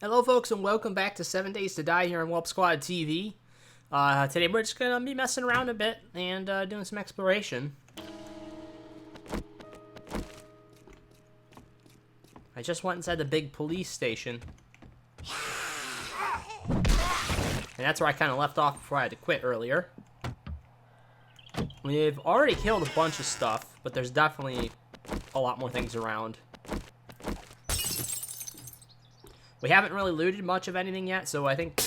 Hello, folks, and welcome back to 7 Days to Die here on Whelp Squad TV. Today we're just going to be messing around a bit and doing some exploration. I just went inside the big police station. And that's where I kind of left off before I had to quit earlier. We've already killed a bunch of stuff, but there's definitely a lot more things around. We haven't really looted much of anything yet, so I think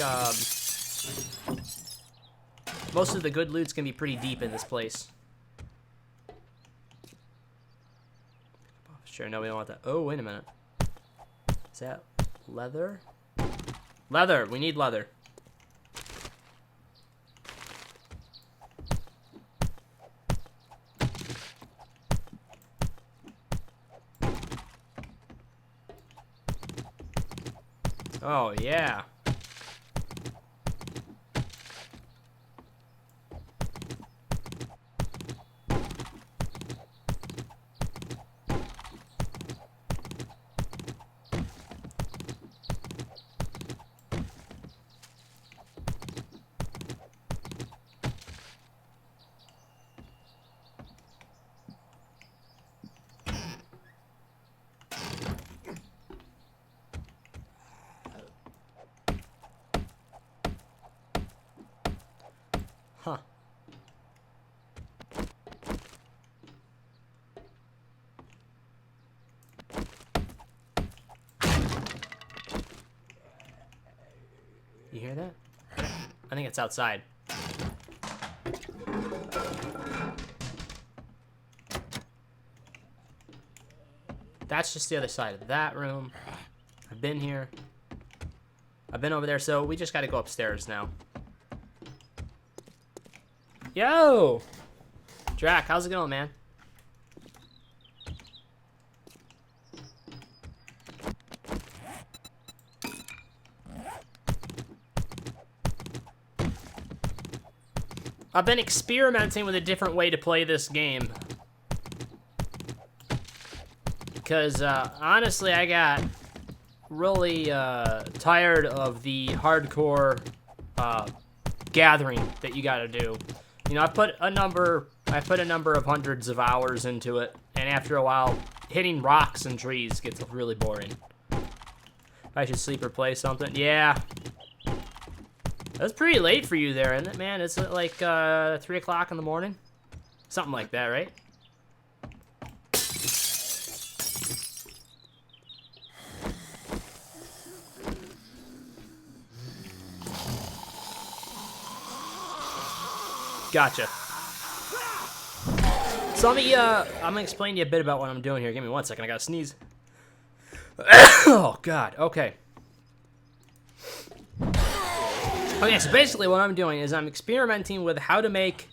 most of the good loot's gonna be pretty deep in this place. Sure, no, we don't want that. Oh, wait a minute. Is that leather? Leather! We need leather. Oh, yeah. Huh. You hear that? I think it's outside. That's just the other side of that room. I've been here. I've been over there, so we just gotta go upstairs now. Yo! Drac, how's it going, man? I've been experimenting with a different way to play this game. Because, honestly, I got really tired of the hardcore gathering that you gotta do. You know, I put a number of hundreds of hours into it, and after a while, hitting rocks and trees gets really boring. I should sleep or play something. Yeah. That's pretty late for you there, isn't it, man? It's like 3 o'clock in the morning? Something like that, right? Gotcha. So let me, I'm gonna explain to you a bit about what I'm doing here. Give me 1 second, I gotta sneeze. Oh, God, okay. Okay, so basically what I'm doing is I'm experimenting with how to make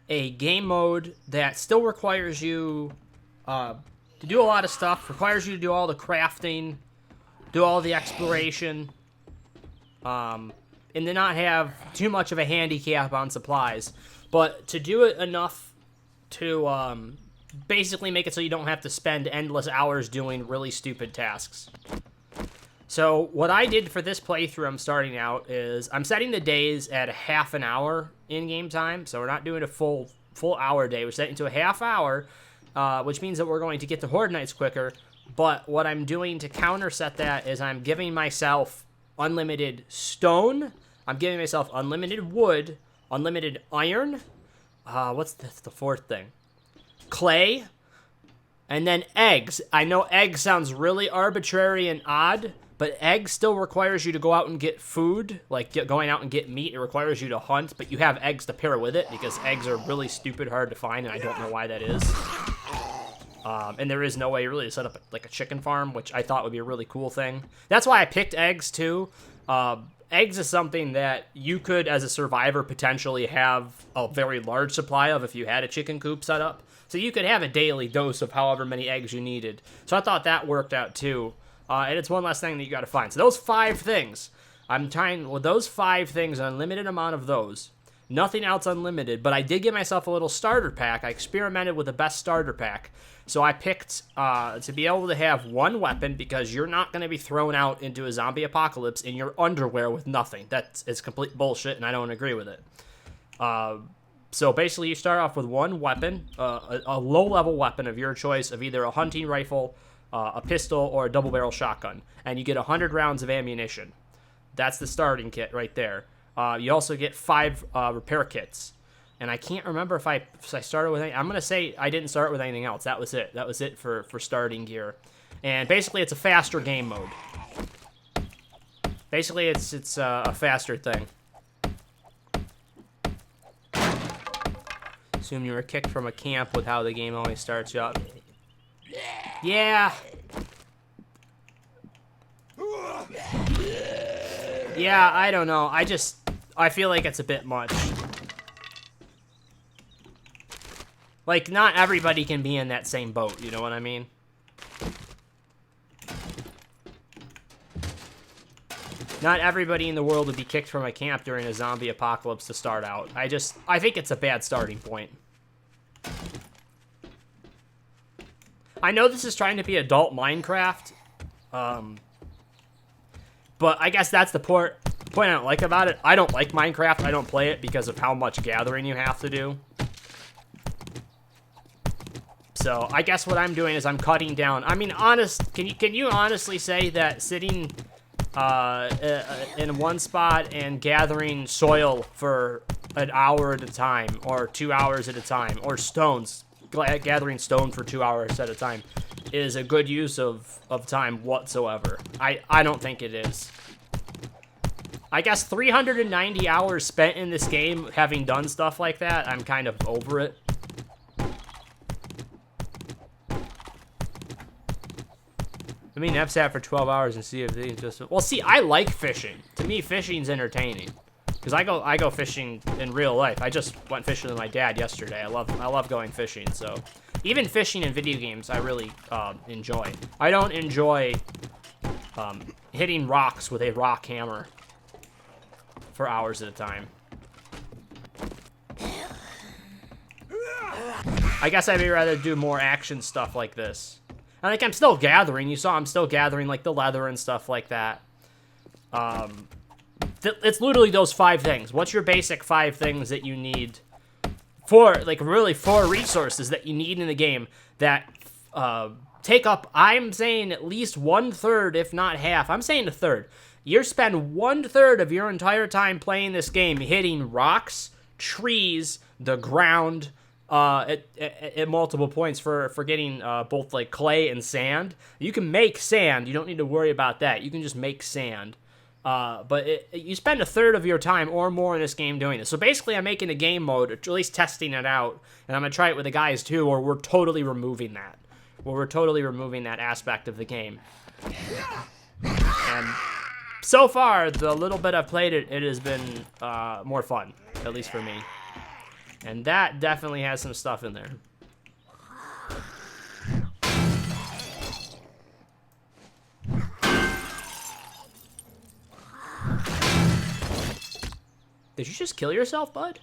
a game mode that still requires you to do a lot of stuff, requires you to do all the crafting, do all the exploration, and to not have too much of a handicap on supplies, but to do it enough to basically make it so you don't have to spend endless hours doing really stupid tasks. So what I did for this playthrough I'm starting out is I'm setting the days at a half an hour in-game time, so we're not doing a full hour day. We're setting to a half hour, which means that we're going to get to Horde Nights quicker, but what I'm doing to counter set that is I'm giving myself unlimited stone, I'm giving myself unlimited wood, unlimited iron, what's the fourth thing? Clay, and then eggs. I know eggs sounds really arbitrary and odd, but eggs still requires you to go out and get food, like going out and get meat. It requires you to hunt, but you have eggs to pair with it because eggs are really stupid hard to find, and I don't know why that is. And there is no way really to set up like a chicken farm, which I thought would be a really cool thing. That's why I picked eggs too. Eggs is something that you could, as a survivor, potentially have a very large supply of if you had a chicken coop set up. So you could have a daily dose of however many eggs you needed. So I thought that worked out too. And it's one less thing that you got to find. So those 5 things, I'm trying with those 5 things, an unlimited amount of those. Nothing else unlimited, but I did give myself a little starter pack. I experimented with the best starter pack. So I picked to be able to have one weapon, because you're not going to be thrown out into a zombie apocalypse in your underwear with nothing. It's complete bullshit, and I don't agree with it. So basically, you start off with one weapon, a low-level weapon of your choice, of either a hunting rifle, a pistol, or a double-barrel shotgun. And you get 100 rounds of ammunition. That's the starting kit right there. You also get 5 repair kits. And I can't remember if I started with anything. I'm going to say I didn't start with anything else. That was it. That was it for starting gear. And basically, it's a faster game mode. Basically, it's a faster thing. Assume you were kicked from a camp with how the game always starts you up. Yeah. Yeah, I don't know. I feel like it's a bit much. Like, not everybody can be in that same boat, you know what I mean? Not everybody in the world would be kicked from a camp during a zombie apocalypse to start out. I think it's a bad starting point. I know this is trying to be adult Minecraft, but I guess that's the point I don't like about it. I don't like Minecraft. I don't play it because of how much gathering you have to do. So I guess what I'm doing is I'm cutting down. I mean, can you honestly say that sitting in one spot and gathering soil for an hour at a time, or 2 hours at a time, or stones, gathering stone for 2 hours at a time, is a good use of time whatsoever? I don't think it is. I guess 390 hours spent in this game having done stuff like that, I'm kind of over it. I mean, I've sat for 12 hours and see if they just... Well, see, I like fishing. To me, fishing's entertaining. Because I go fishing in real life. I just went fishing with my dad yesterday. I love going fishing, so... Even fishing in video games, I really enjoy. I don't enjoy hitting rocks with a rock hammer for hours at a time. I guess I'd rather do more action stuff like this. And like, I'm still gathering. You saw I'm still gathering like the leather and stuff like that. It's literally those 5 things. What's your basic 5 things that you need for, like, really 4 resources that you need in the game that take up, I'm saying, at least 1/3, if not half. I'm saying 1/3. You spend 1/3 of your entire time playing this game hitting rocks, trees, the ground, at multiple points for getting both like clay and sand. You can make sand. You don't need to worry about that. You can just make sand. But you spend 1/3 of your time or more in this game doing this. So basically, I'm making a game mode, or at least testing it out, and I'm gonna try it with the guys too, or we're totally removing that. We're totally removing that aspect of the game. And so far, the little bit I've played it, it has been more fun, at least for me. And that definitely has some stuff in there. Did you just kill yourself, bud?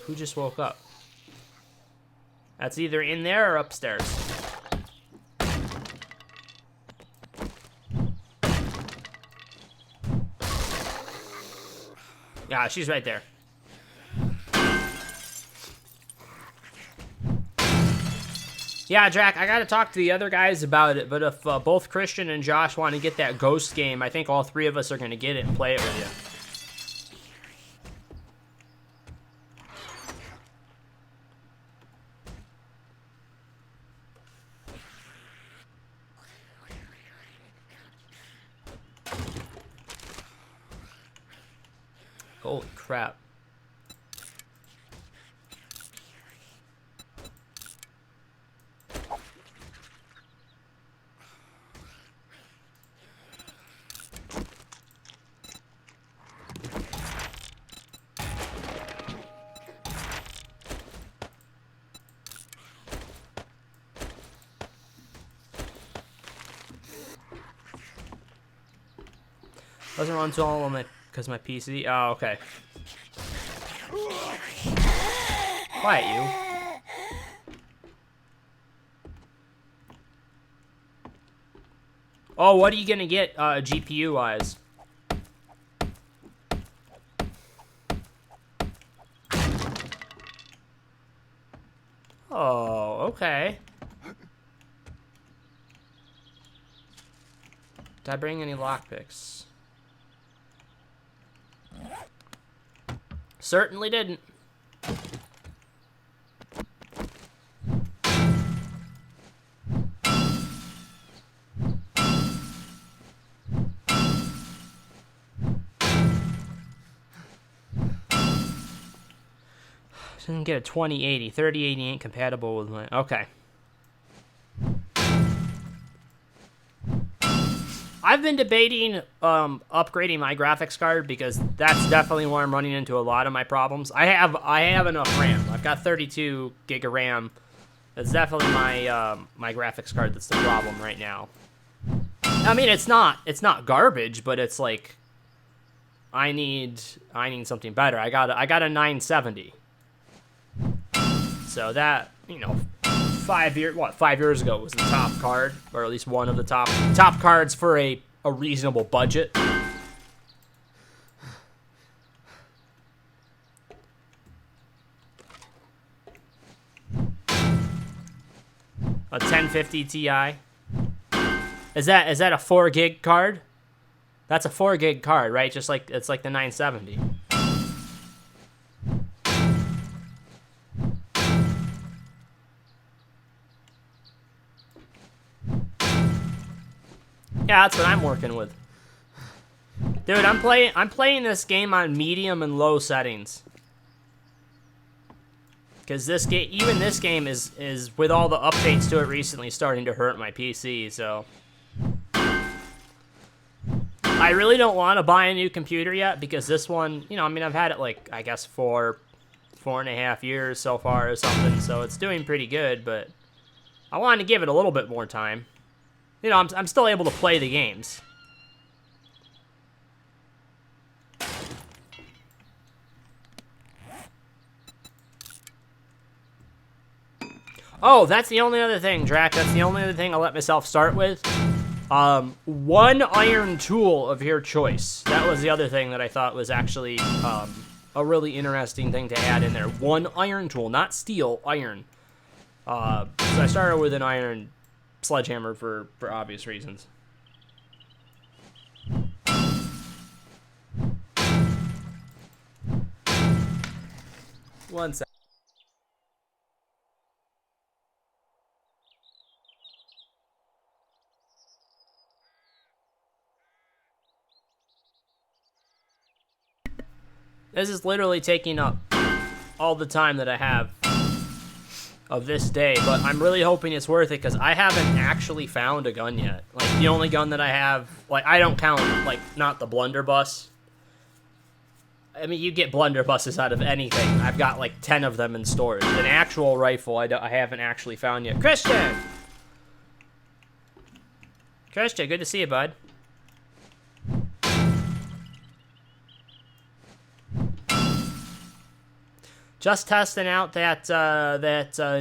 Who just woke up? That's either in there or upstairs. Yeah, she's right there. Yeah, Jack, I gotta talk to the other guys about it, but if both Christian and Josh want to get that Ghost game, I think all 3 of us are gonna get it and play it with you. Holy crap. Doesn't run too well on my, because my PC. Oh, okay. Quiet, you. Oh, what are you gonna get, GPU-wise? Oh, okay. Did I bring any lockpicks? Certainly didn't. Didn't get a 2080. 3080 ain't compatible with my... Okay. I've been debating upgrading my graphics card because that's definitely where I'm running into a lot of my problems. I have enough RAM. I've got 32 gig of RAM. That's definitely my my graphics card that's the problem right now. I mean, it's not garbage, but it's like I need something better. I got a 970. So that, you know, 5 years ago was the top card, or at least one of the top cards for a reasonable budget. A 1050 Ti. Is that a 4 gig card? That's a 4 gig card, right? Just like it's like the 970. Yeah, that's what I'm working with. Dude, I'm playing this game on medium and low settings. Because even this game is with all the updates to it recently starting to hurt my PC, so I really don't want to buy a new computer yet because this one, you know, I mean, I've had it like, I guess 4.5 years so far or something, so it's doing pretty good, but I wanted to give it a little bit more time. You know, I'm still able to play the games. Oh, that's the only other thing, Drac. That's the only other thing I'll let myself start with. One iron tool of your choice. That was the other thing that I thought was actually a really interesting thing to add in there. One iron tool, not steel, iron. So I started with an iron sledgehammer for obvious reasons. One sec. This is literally taking up all the time that I have of this day, but I'm really hoping it's worth it because I haven't actually found a gun yet. Like, the only gun that I have, like, I don't count, like, not the blunderbuss. I mean, you get blunderbusses out of anything. I've got, like, 10 of them in storage. An actual rifle I haven't actually found yet. Christian! Christian, good to see you, bud. Just testing out that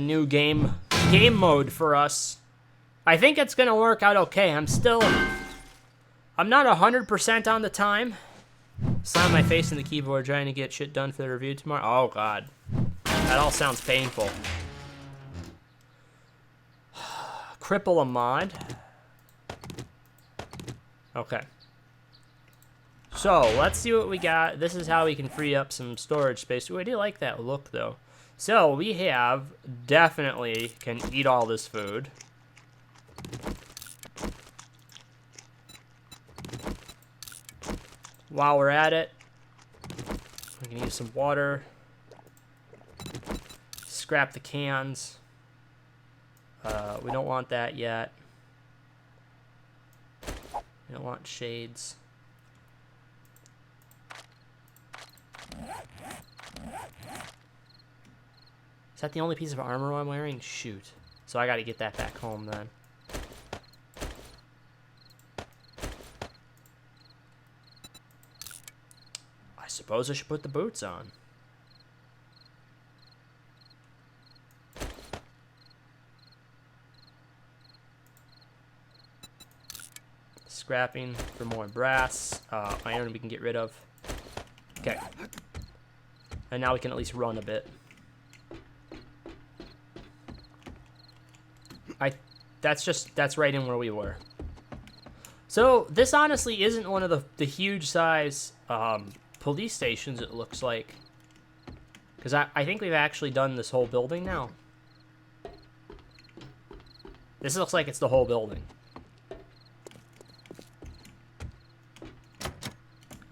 new game mode for us. I think it's gonna work out okay. I'm not 100% on the time. Slam my face in the keyboard trying to get shit done for the review tomorrow. Oh god, that all sounds painful. Cripple a mod. Okay. So, let's see what we got. This is how we can free up some storage space. Ooh, I do like that look, though. So, we have, definitely can eat all this food. While we're at it, we can use some water. Scrap the cans. We don't want that yet. We don't want shades. Is that the only piece of armor I'm wearing? Shoot. So I gotta get that back home then. suppose I should put the boots on. Scrapping for more brass. Iron we can get rid of. Okay. And now we can at least run a bit. That's right in where we were. So this honestly isn't one of the huge size police stations, it looks like. Because I think we've actually done this whole building now. This looks like it's the whole building.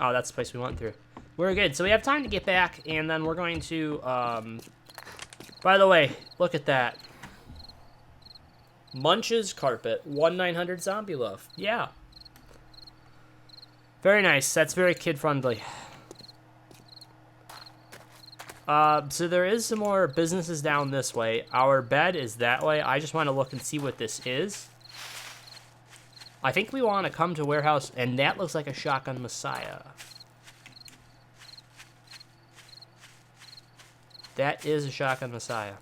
Oh, that's the place we went through. We're good. So we have time to get back, and then we're going to, by the way, look at that. Munch's carpet, 1/900 zombie love. Yeah. Very nice. That's very kid-friendly. So there is some more businesses down this way. Our bed is that way. I just want to look and see what this is. I think we want to come to warehouse, and that looks like a Shotgun Messiah. That is a Shotgun Messiah.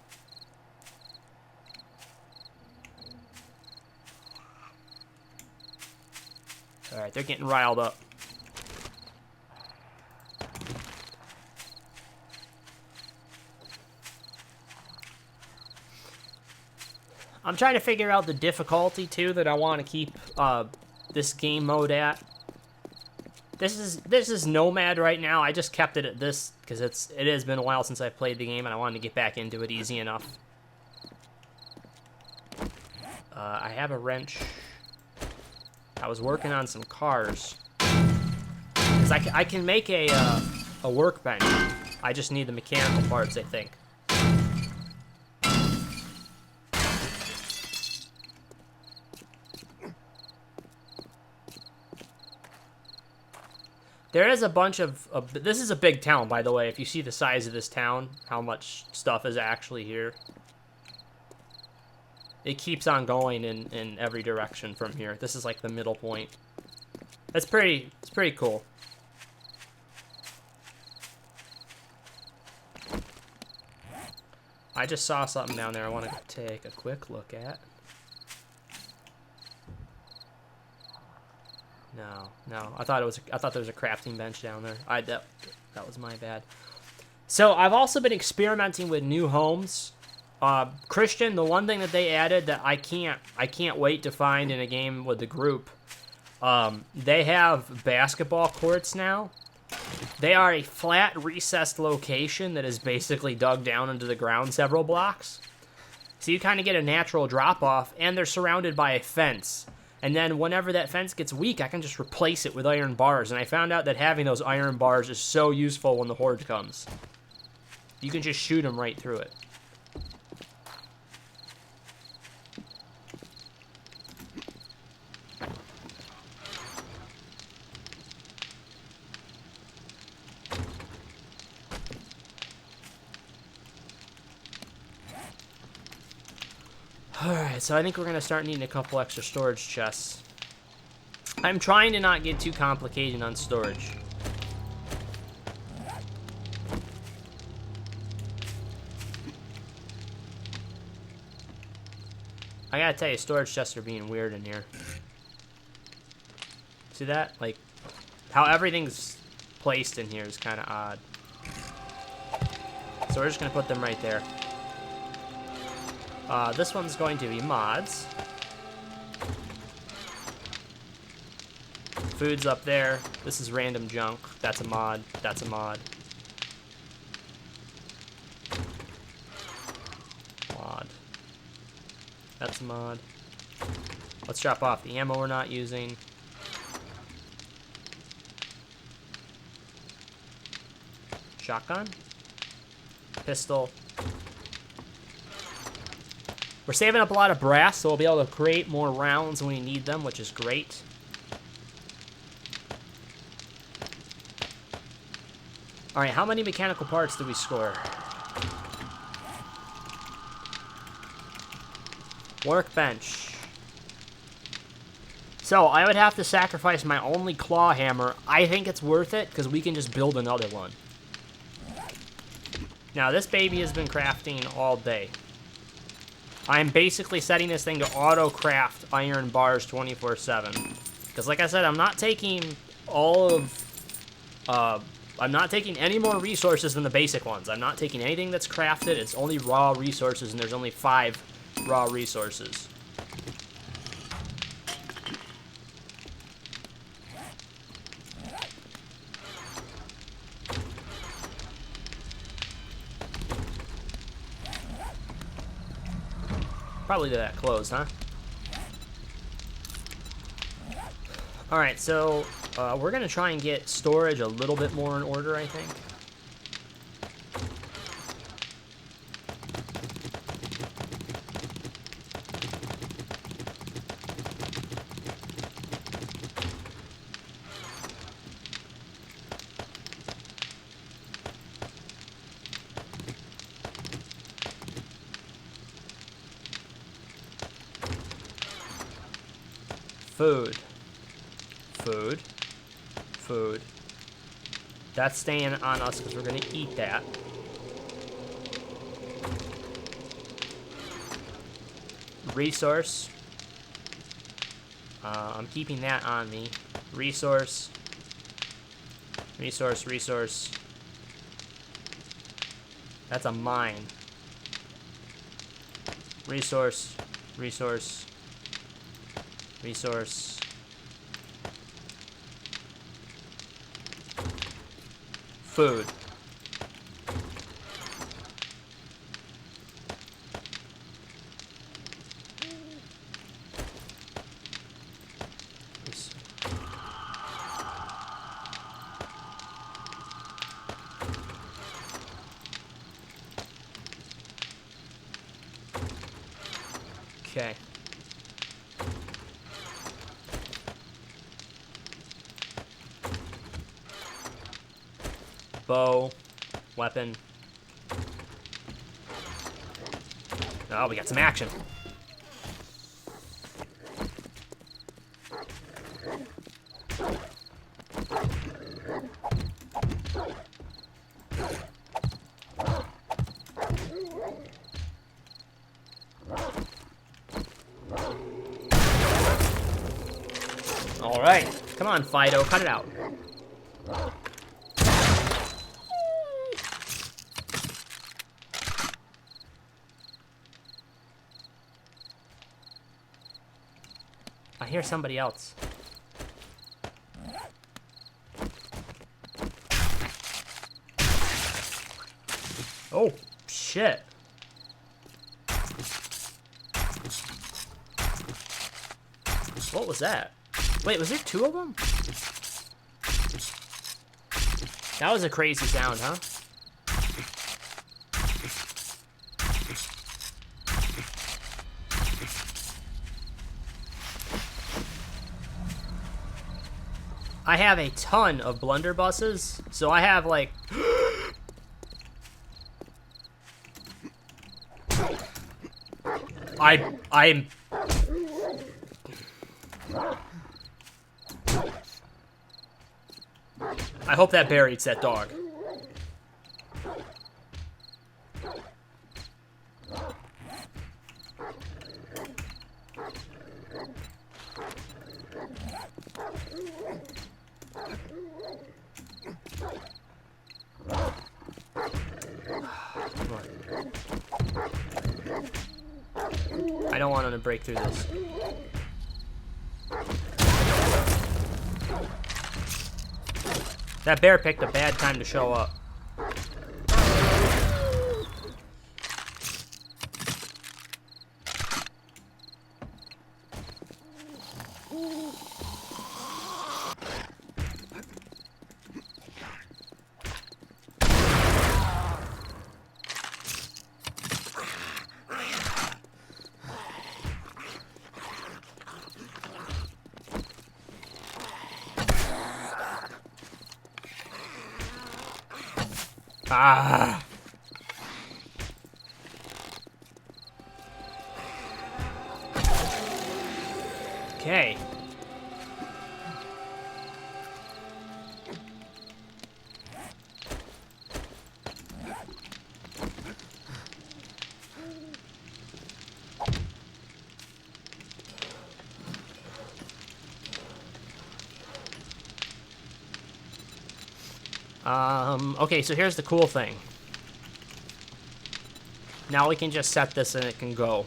Alright, they're getting riled up. I'm trying to figure out the difficulty, too, that I want to keep this game mode at. This is Nomad right now. I just kept it at this because it has been a while since I've played the game, and I wanted to get back into it easy enough. I have a wrench. I was working on some cars. Because I can make a workbench. I just need the mechanical parts, I think. There is a bunch of this is a big town, by the way. If you see the size of this town, how much stuff is actually here. It keeps on going in every direction from here. This is like the middle point. It's pretty cool. I just saw something down there I want to take a quick look at. No. I thought there was a crafting bench down there. That was my bad. So I've also been experimenting with new homes. Christian, the one thing that they added that I can't wait to find in a game with the group, they have basketball courts now. They are a flat, recessed location that is basically dug down into the ground several blocks. So you kind of get a natural drop-off, and they're surrounded by a fence. And then whenever that fence gets weak, I can just replace it with iron bars. And I found out that having those iron bars is so useful when the horde comes. You can just shoot them right through it. Alright, so I think we're going to start needing a couple extra storage chests. I'm trying to not get too complicated on storage. I gotta tell you, storage chests are being weird in here. See that? Like, how everything's placed in here is kind of odd. So we're just going to put them right there. This one's going to be mods. Food's up there. This is random junk. That's a mod. That's a mod. Mod. That's a mod. Let's drop off the ammo we're not using. Shotgun. Pistol. We're saving up a lot of brass, so we'll be able to create more rounds when we need them, which is great. Alright, how many mechanical parts did we score? Workbench. So, I would have to sacrifice my only claw hammer. I think it's worth it, because we can just build another one. Now, this baby has been crafting all day. I'm basically setting this thing to auto-craft iron bars 24/7. Because, like I said, I'm not taking all of... I'm not taking any more resources than the basic ones. I'm not taking anything that's crafted. It's only raw resources, and there's only 5 raw resources. Probably that close, huh? Alright, so we're going to try and get storage a little bit more in order, I think. Food. Food. Food. That's staying on us because we're going to eat that. Resource. I'm keeping that on me. Resource. Resource, resource. That's a mine. Resource. Resource. Resource. Food. Okay. Bow, weapon. Oh, we got some action. All right, come on, Fido, cut it out. I hear somebody else. Oh, shit. What was that? Wait, was there 2 of them? That was a crazy sound, huh? I have a ton of blunderbusses, so I have like... I'm... I hope that bear eats that dog. I don't want him to break through this. That bear picked a bad time to show up. Ah. Okay. Okay, so here's the cool thing. Now we can just set this and it can go.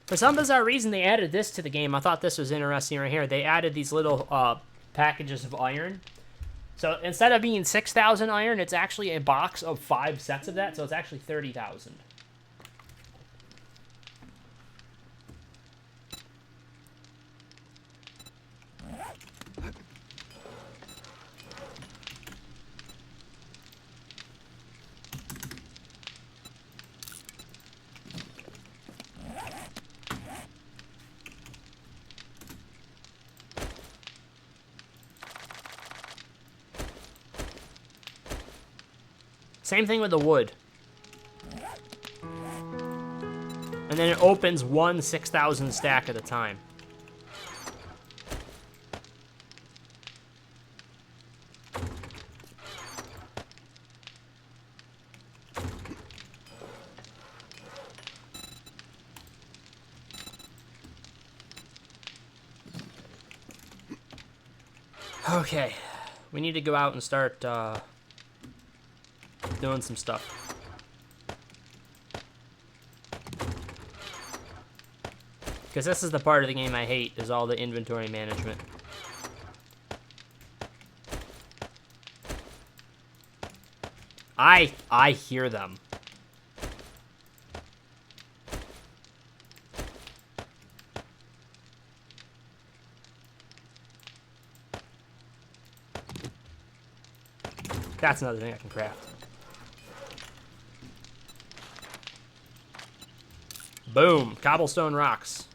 For some bizarre reason, they added this to the game. I thought this was interesting right here. They added these little packages of iron. So instead of being 6,000 iron, it's actually a box of 5 sets of that. So it's actually 30,000. Same thing with the wood. And then it opens one 6,000 stack at a time. Okay, we need to go out and start doing some stuff. Because this is the part of the game I hate, is all the inventory management. I hear them. That's another thing I can craft. Boom, cobblestone rocks.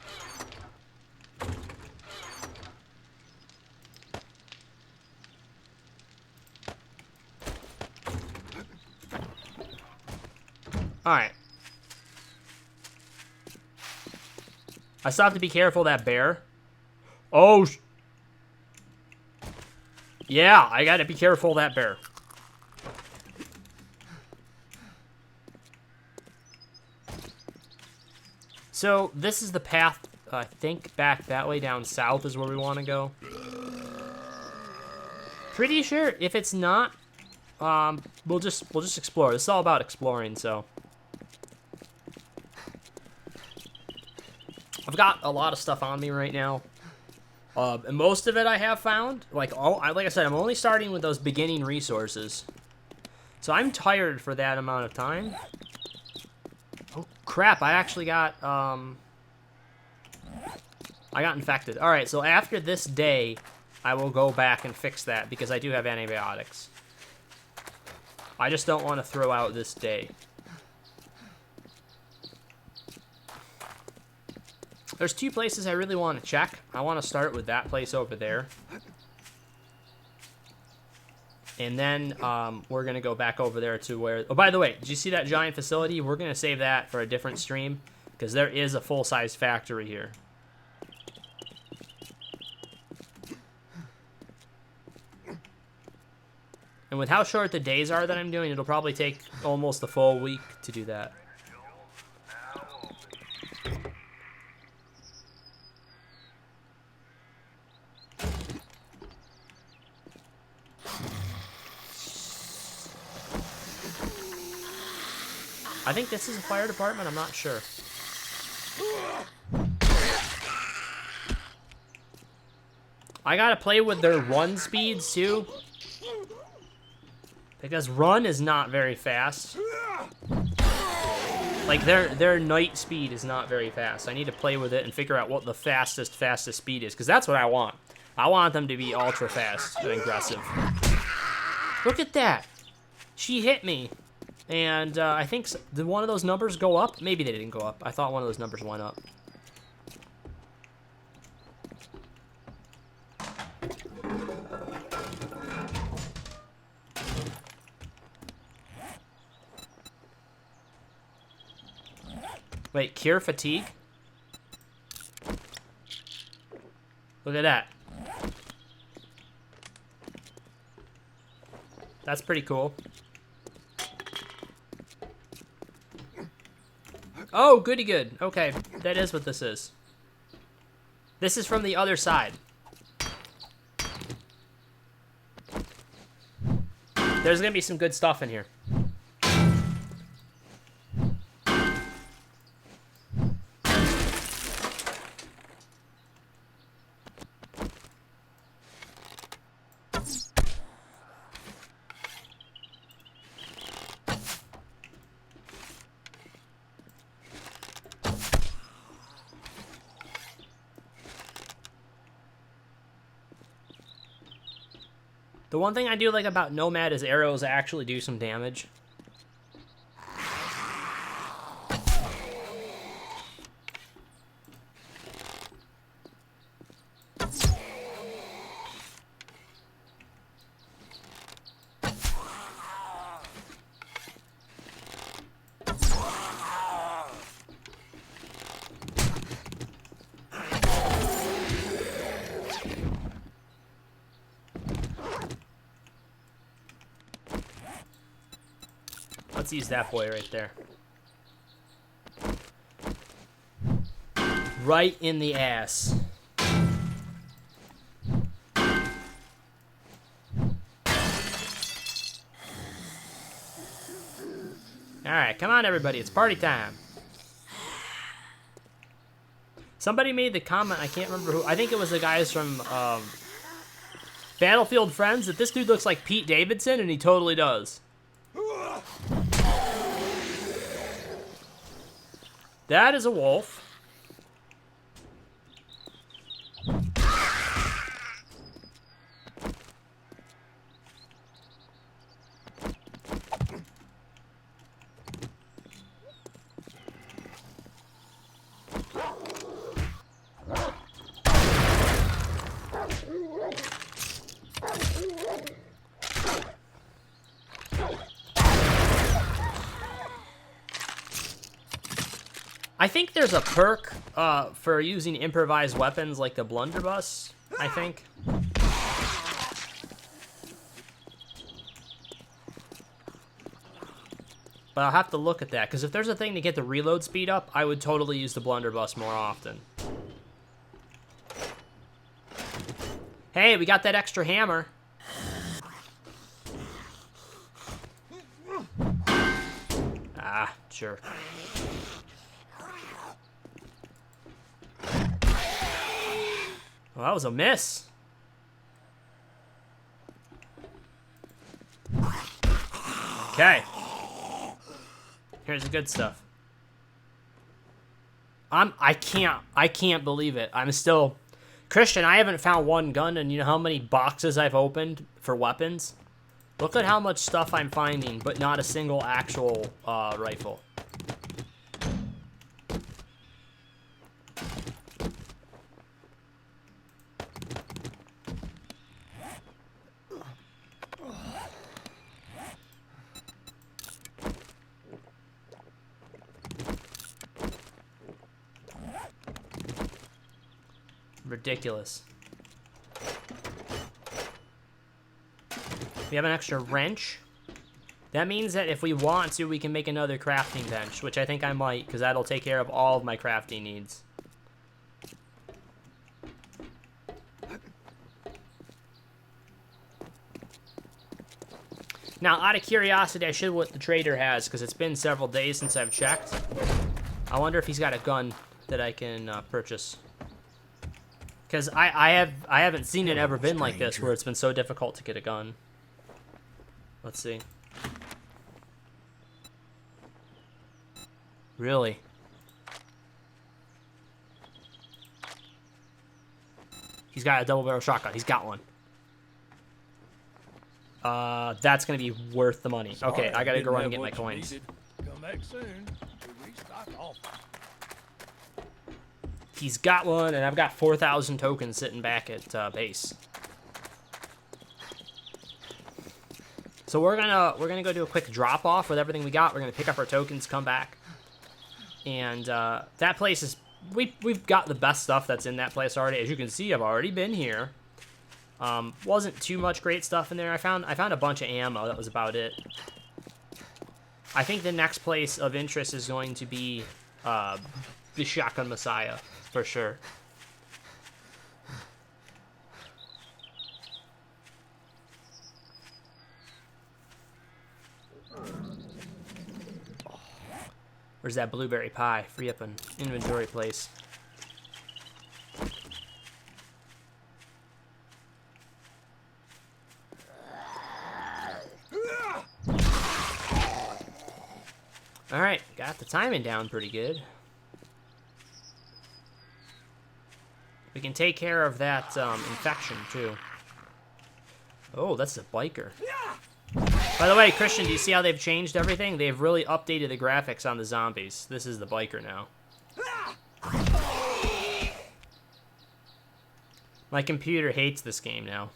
All right. I still have to be careful of that bear. Oh, yeah, I gotta be careful of that bear. So, this is the path, I think, back that way down south is where we want to go. Pretty sure, if it's not, we'll just explore. This is all about exploring, so. I've got a lot of stuff on me right now. And most of it I have found. Like I said, I'm only starting with those beginning resources. So I'm tired for that amount of time. Oh, crap, I actually got, I got infected. Alright, so after this day, I will go back and fix that, because I do have antibiotics. I just don't want to throw out this day. There's 2 places I really want to check. I want to start with that place over there. And then we're going to go back over there to where... Oh, by the way, did you see that giant facility? We're going to save that for a different stream, because there is a full-size factory here. And with how short the days are that I'm doing, it'll probably take almost a full week to do that. I think this is a fire department, I'm not sure. I gotta play with their run speeds too. Because run is not very fast. Like their night speed is not very fast. I need to play with it and figure out what the fastest speed is. Because that's what I want. I want them to be ultra fast and aggressive. Look at that. She hit me. And I think, did one of those numbers go up? Maybe they didn't go up. I thought one of those numbers went up. Wait, cure fatigue? Look at that. That's pretty cool. Oh, goody good. Okay, that is what this is. This is from the other side. There's gonna be some good stuff in here. The one thing I do like about Nomad is arrows actually do some damage. Let's use that boy right there. Right in the ass. Alright, come on everybody, it's party time. Somebody made the comment, I can't remember who, I think it was the guys from Battlefield Friends, that this dude looks like Pete Davidson, and he totally does. That is a wolf. I think there's a perk for using improvised weapons like the blunderbuss, I think. But I'll have to look at that, because if there's a thing to get the reload speed up, I would totally use the blunderbuss more often. Hey, we got that extra hammer. Ah, sure. Well, that was a miss. Okay. Here's the good stuff. I can't believe it. I'm still... Christian, I haven't found one gun, and you know how many boxes I've opened for weapons? Look at how much stuff I'm finding, but not a single actual rifle. Ridiculous. We have an extra wrench. That means that if we want to, we can make another crafting bench, which I think I might, because that'll take care of all of my crafting needs. Now, out of curiosity, I should what the trader has, because it's been several days since I've checked. I wonder if he's got a gun that I can purchase. Because I haven't seen it ever been like this, where it's been so difficult to get a gun. Let's see. Really? He's got a double barrel shotgun. He's got one. That's gonna be worth the money. Okay, I gotta go run and get my coins. Come back soon. We restock off. He's got one, and I've got 4,000 tokens sitting back at base. So we're gonna go do a quick drop off with everything we got. We're gonna pick up our tokens, come back, And that place is... We've got the best stuff that's in that place already. As you can see, I've already been here. Wasn't too much great stuff in there. I found a bunch of ammo. That was about it. I think the next place of interest is going to be the Shotgun Messiah, for sure. Where's that blueberry pie? Free up an inventory place. Alright, got the timing down pretty good. We can take care of that infection, too. Oh, that's a biker. By the way, Christian, do you see how they've changed everything? They've really updated the graphics on the zombies. This is the biker now. My computer hates this game now.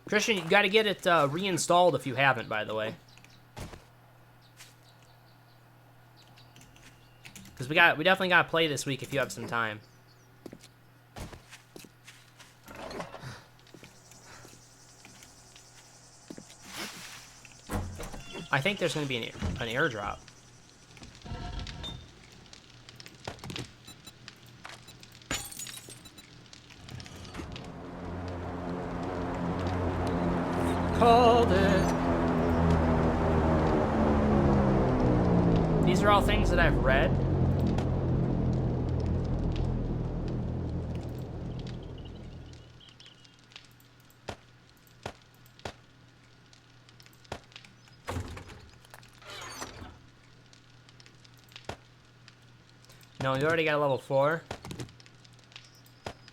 Christian, you got to get it reinstalled if you haven't, by the way. Because we definitely got to play this week if you have some time. I think there's going to be an airdrop. Called it. These are all things that I've read. No, you already got a level 4.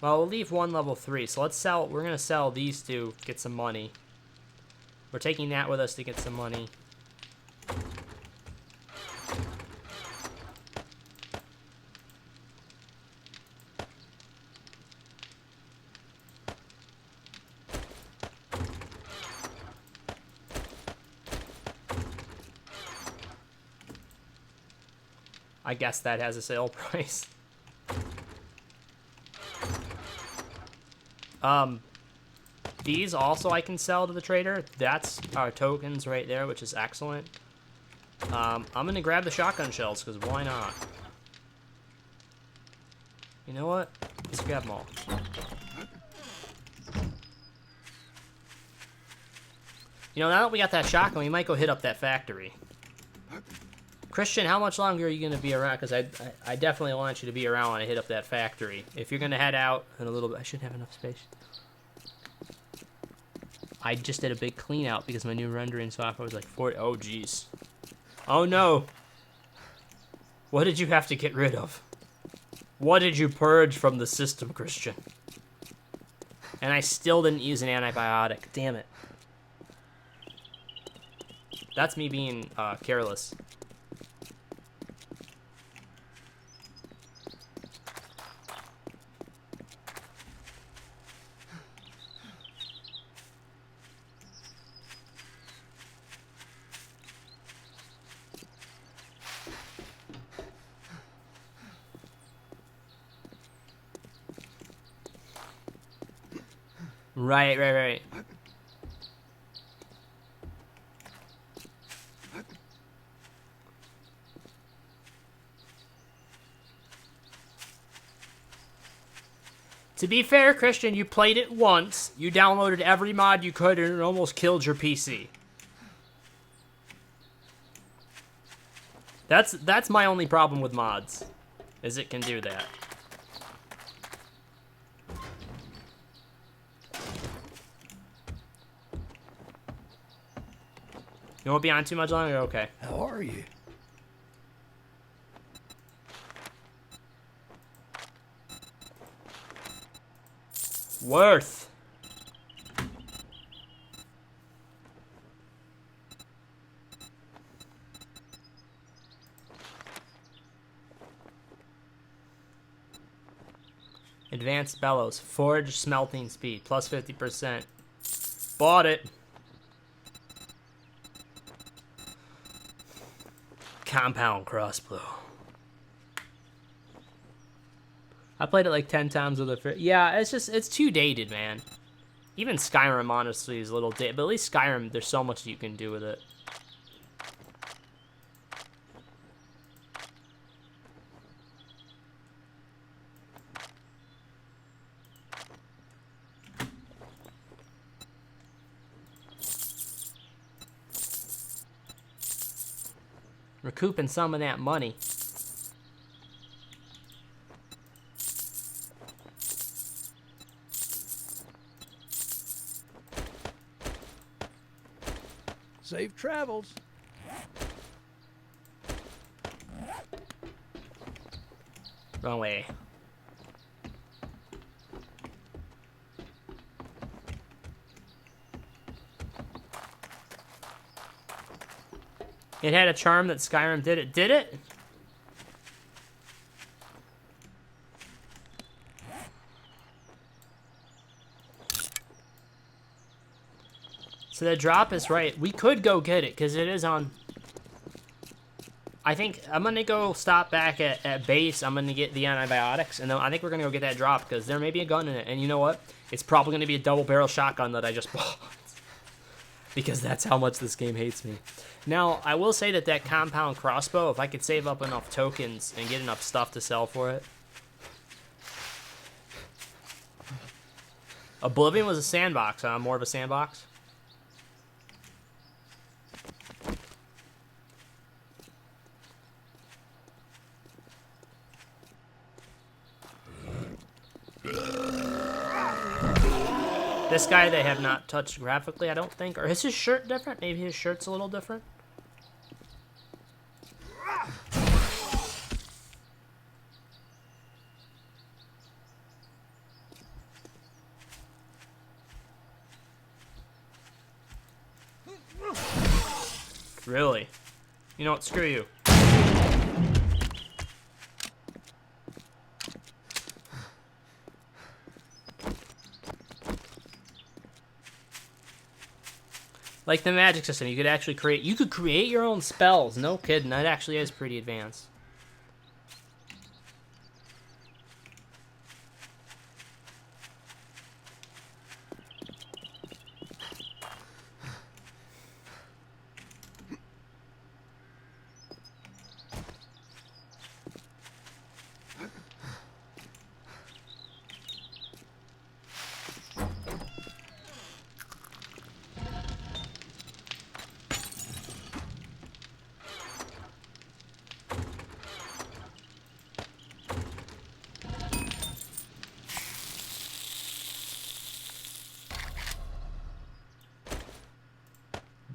Well, we'll leave one level 3. So let's sell. We're gonna sell these two, get some money. We're taking that with us to get some money. I guess that has a sale price. These also I can sell to the trader. That's our tokens right there, which is excellent. I'm gonna grab the shotgun shells, because why not? You know what? Let's grab them all. You know, now that we got that shotgun, we might go hit up that factory. Christian, how much longer are you gonna be around? Because I definitely want you to be around when I hit up that factory. If you're gonna head out in a little bit, I should have enough space. I just did a big clean out because my new rendering software was like 40. Oh, jeez. Oh, no. What did you have to get rid of? What did you purge from the system, Christian? And I still didn't use an antibiotic. Damn it. That's me being careless. Right. To be fair, Christian, you played it once, you downloaded every mod you could, and it almost killed your PC. That's my only problem with mods, is it can do that. You won't be on too much longer? Okay. How are you? Worth. Advanced bellows. Forge smelting speed. Plus 50%. Bought it. Compound crossbow. I played it like 10 times with a... Yeah, it's too dated, man. Even Skyrim, honestly, is a little dated. But at least Skyrim, there's so much you can do with it. Recouping some of that money. Safe travels. Wrong way. It had a charm that Skyrim did it. Did it? So the drop is right. We could go get it because it is on. I think I'm going to go stop back at base. I'm going to get the antibiotics. And then I think we're going to go get that drop because there may be a gun in it. And you know what? It's probably going to be a double barrel shotgun that I just bought. Because that's how much this game hates me. Now, I will say that compound crossbow, if I could save up enough tokens and get enough stuff to sell for it. Oblivion was a sandbox, huh? More of a sandbox? This guy they have not touched graphically, I don't think. Or is his shirt different? Maybe his shirt's a little different. Really? You know what? Screw you. Like the magic system, you could actually create your own spells. No kidding, that actually is pretty advanced.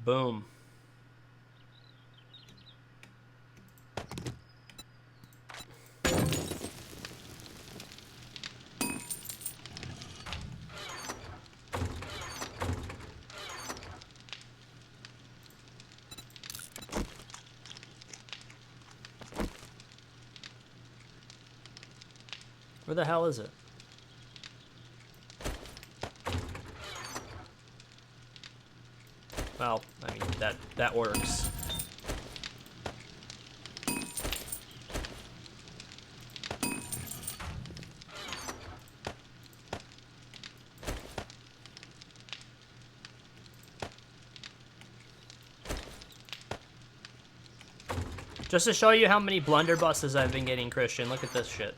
Boom. Where the hell is it? Well, I mean, that works. Just to show you how many blunderbusses I've been getting, Christian, look at this shit.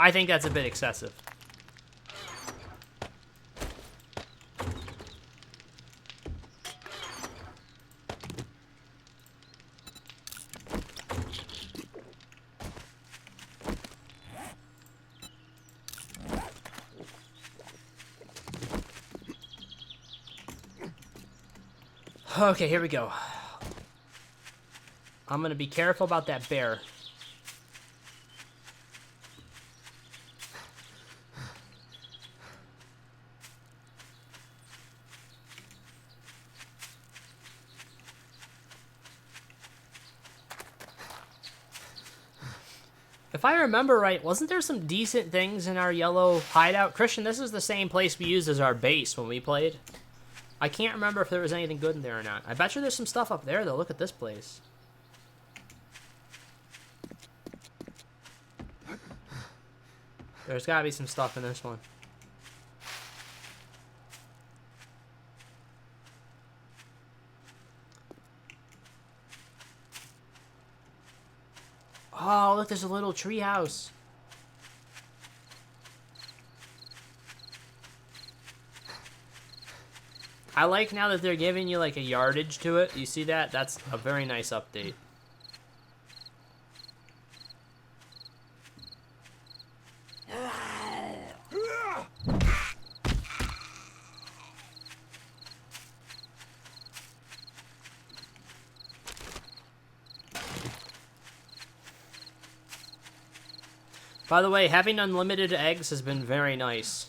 I think that's a bit excessive. Okay, here we go. I'm gonna be careful about that bear. If I remember right, wasn't there some decent things in our yellow hideout? Christian, this is the same place we used as our base when we played. I can't remember if there was anything good in there or not. I bet you there's some stuff up there, though. Look at this place. There's gotta be some stuff in this one. Oh, look, there's a little tree house. I like now that they're giving you like a yardage to it. You see that? That's a very nice update. By the way, having unlimited eggs has been very nice.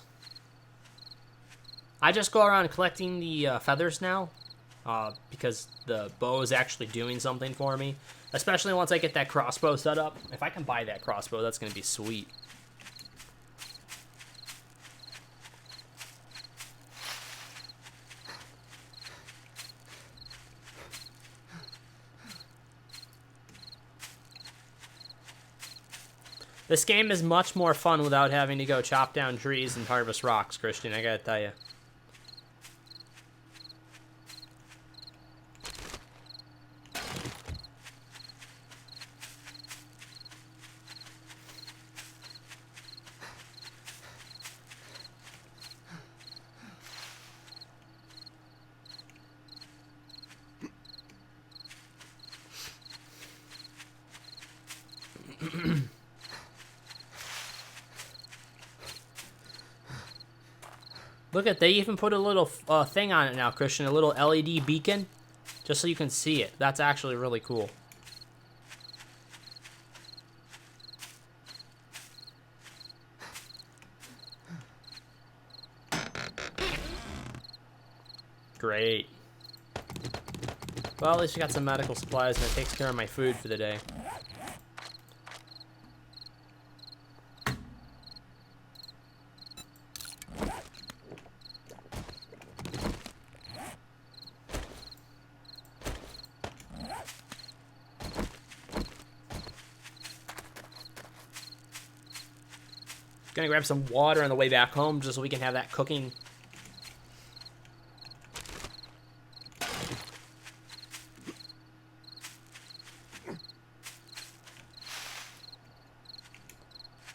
I just go around collecting the feathers now, because the bow is actually doing something for me. Especially once I get that crossbow set up. If I can buy that crossbow, that's going to be sweet. This game is much more fun without having to go chop down trees and harvest rocks, Christian, I gotta tell you. Look at, they even put a little thing on it now, Christian, a little LED beacon, just so you can see it. That's actually really cool. Great. Well, at least we got some medical supplies, and it takes care of my food for the day. Gonna grab some water on the way back home just so we can have that cooking.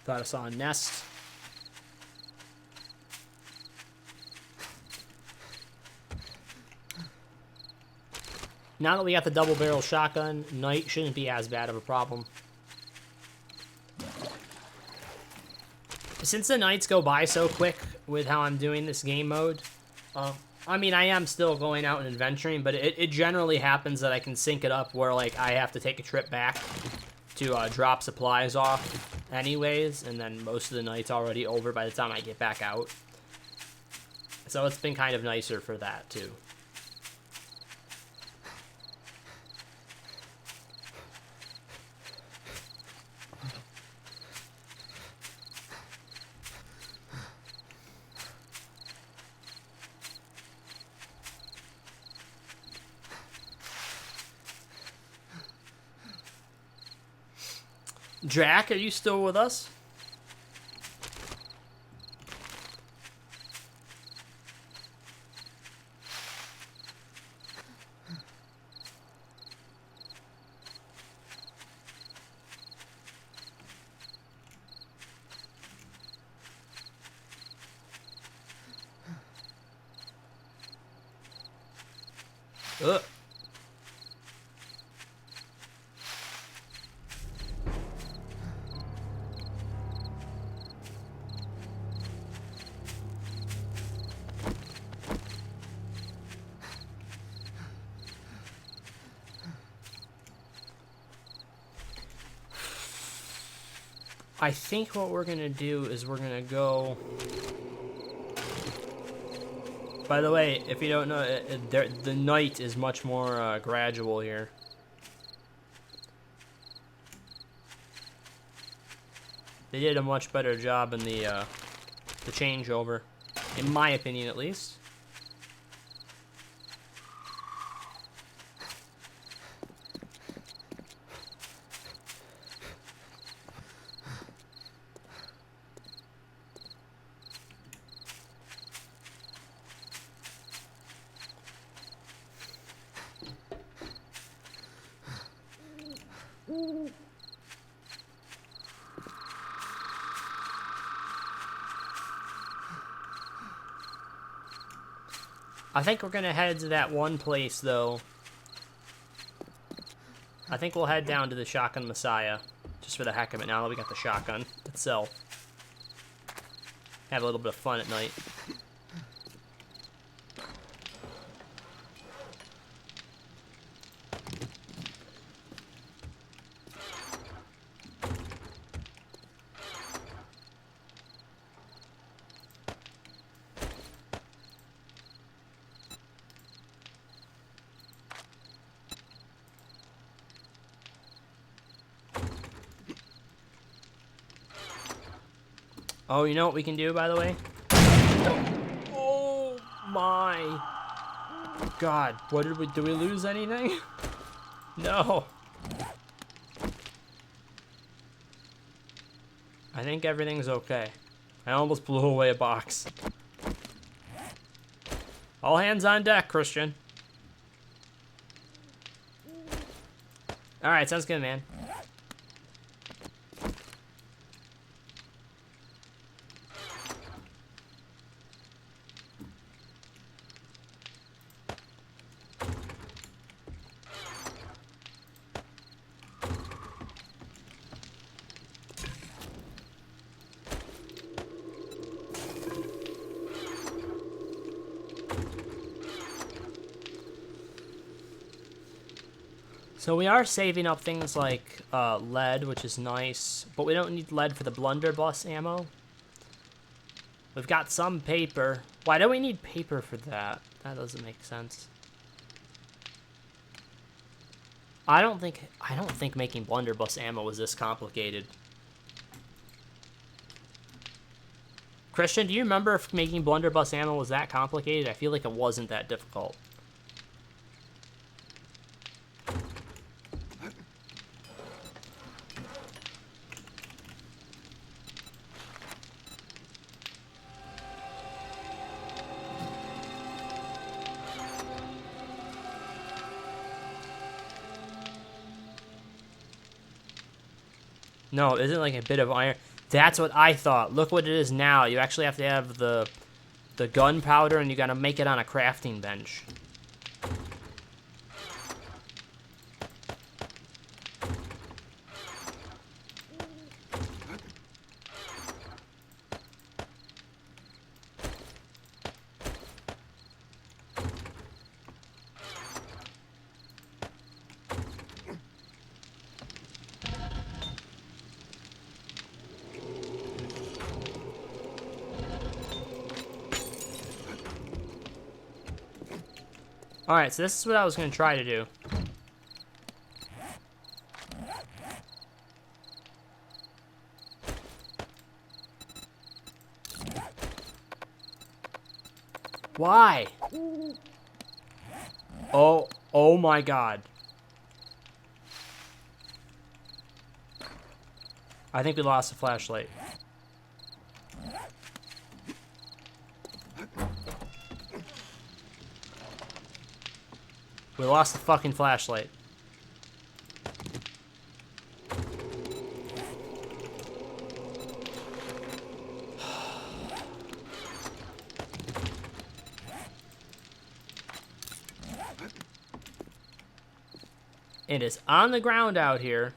Thought I saw a nest. Now that we got the double barrel shotgun, night shouldn't be as bad of a problem. Since the nights go by so quick with how I'm doing this game mode, I mean, I am still going out and adventuring, but it generally happens that I can sync it up where, like, I have to take a trip back to drop supplies off anyways, and then most of the night's already over by the time I get back out. So it's been kind of nicer for that, too. Jack, are you still with us? Ugh. I think what we're gonna do is we're gonna go... By the way, if you don't know, the night is much more gradual here. They did a much better job in the changeover, in my opinion at least. I think we're gonna head to that one place, though. I think we'll head down to the Shotgun Messiah, just for the heck of it, now that we got the shotgun itself. Have a little bit of fun at night. Oh, you know what we can do, by the way? Oh my God! What did we? Did we lose anything? No. I think everything's okay. I almost blew away a box. All hands on deck, Christian. All right, sounds good, man. So we are saving up things like lead, which is nice, but we don't need lead for the blunderbuss ammo. We've got some paper. Why do we need paper for that? That doesn't make sense. I don't think making blunderbuss ammo was this complicated. Christian, do you remember if making blunderbuss ammo was that complicated? I feel like it wasn't that difficult. No, isn't like a bit of iron. That's what I thought. Look what it is now. You actually have to have the gunpowder, and you gotta make it on a crafting bench. Alright, so this is what I was going to try to do. Why? Oh my God. I think we lost the flashlight. We lost the fucking flashlight. It is on the ground out here.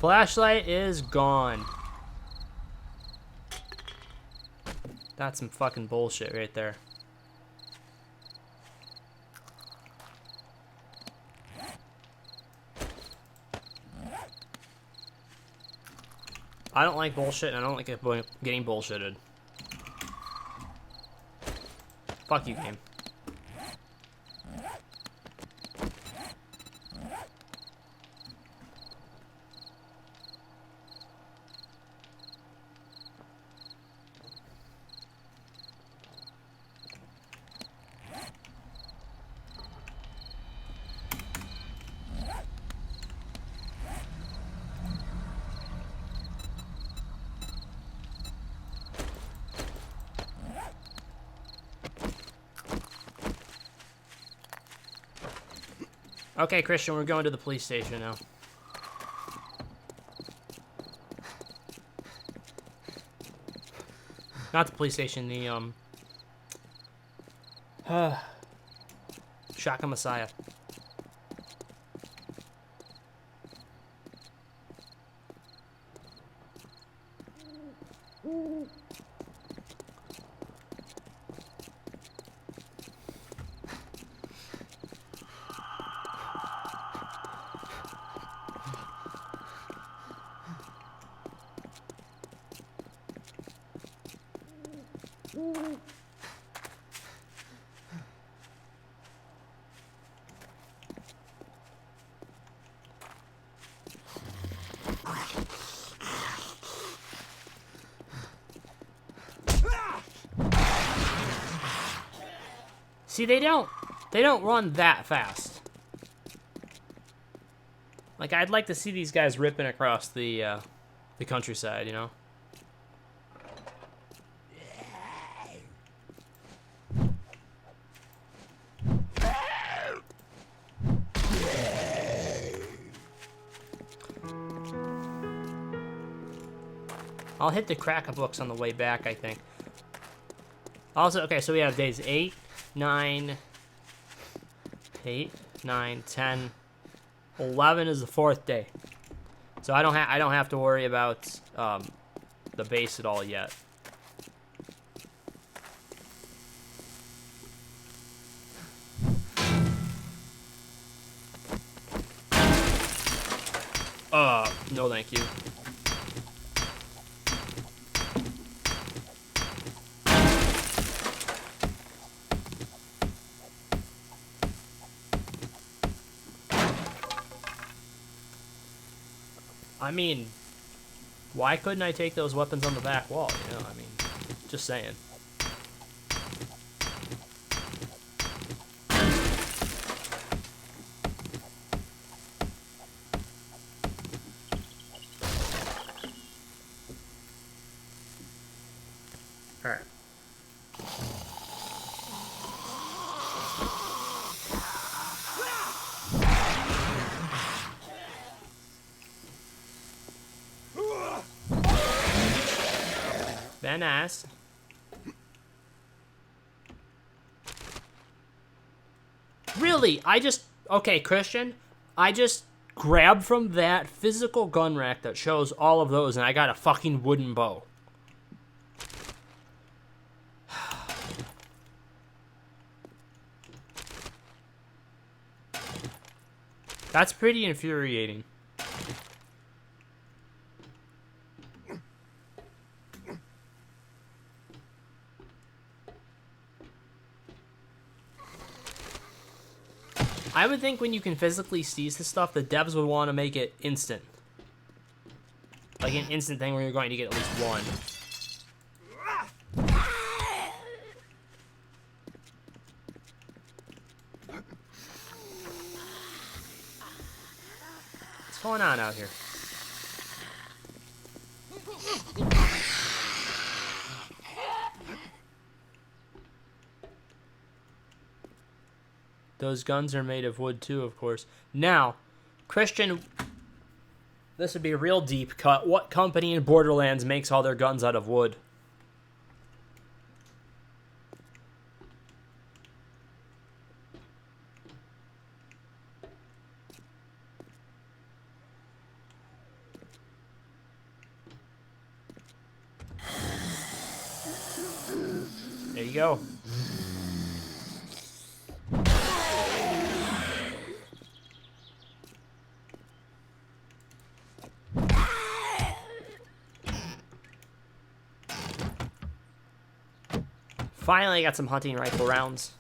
Flashlight is gone. That's some fucking bullshit right there. I don't like bullshit, and I don't like getting bullshitted. Fuck you, game. Okay, Christian, we're going to the police station now. Not the police station, the, Shaka Messiah. See, they don't run that fast. Like, I'd like to see these guys ripping across the countryside, you know? I'll hit the crack-a-books on the way back, I think. Also, okay, so we have days 8, 9, 10, 11 is the 4th day. So I don't have to worry about the base at all yet. No thank you. I mean, why couldn't I take those weapons on the back wall, you know? I mean, just saying. Alright. Nice. Really? Okay, Christian, I just grabbed from that physical gun rack that shows all of those, and I got a fucking wooden bow. That's pretty infuriating. I would think when you can physically seize this stuff, the devs would want to make it instant. Like an instant thing where you're going to get at least one. What's going on out here? Those guns are made of wood too, of course. Now, Christian, this would be a real deep cut. What company in Borderlands makes all their guns out of wood? There you go. Finally got some hunting rifle rounds.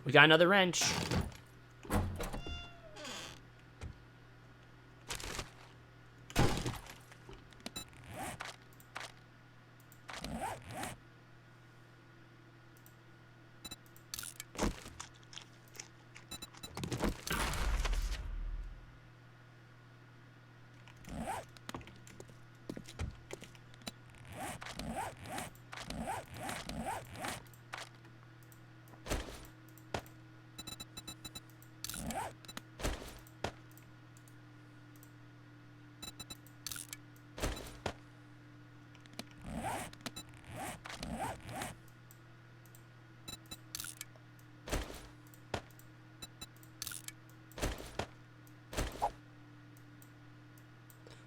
We got another wrench.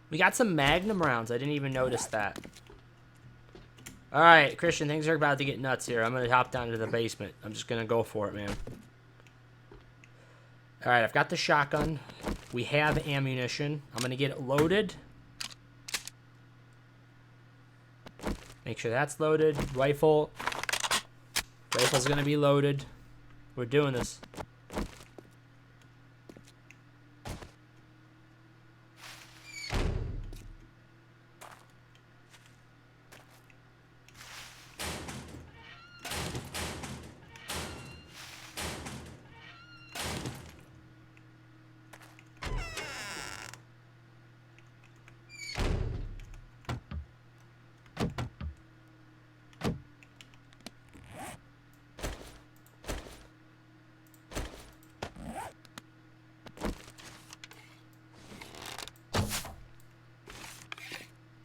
We got some Magnum rounds. I didn't even notice that. All right, Christian, things are about to get nuts here. I'm going to hop down to the basement. I'm just going to go for it, man. All right, I've got the shotgun. We have ammunition. I'm going to get it loaded. Make sure that's loaded. Rifle. Rifle's going to be loaded. We're doing this.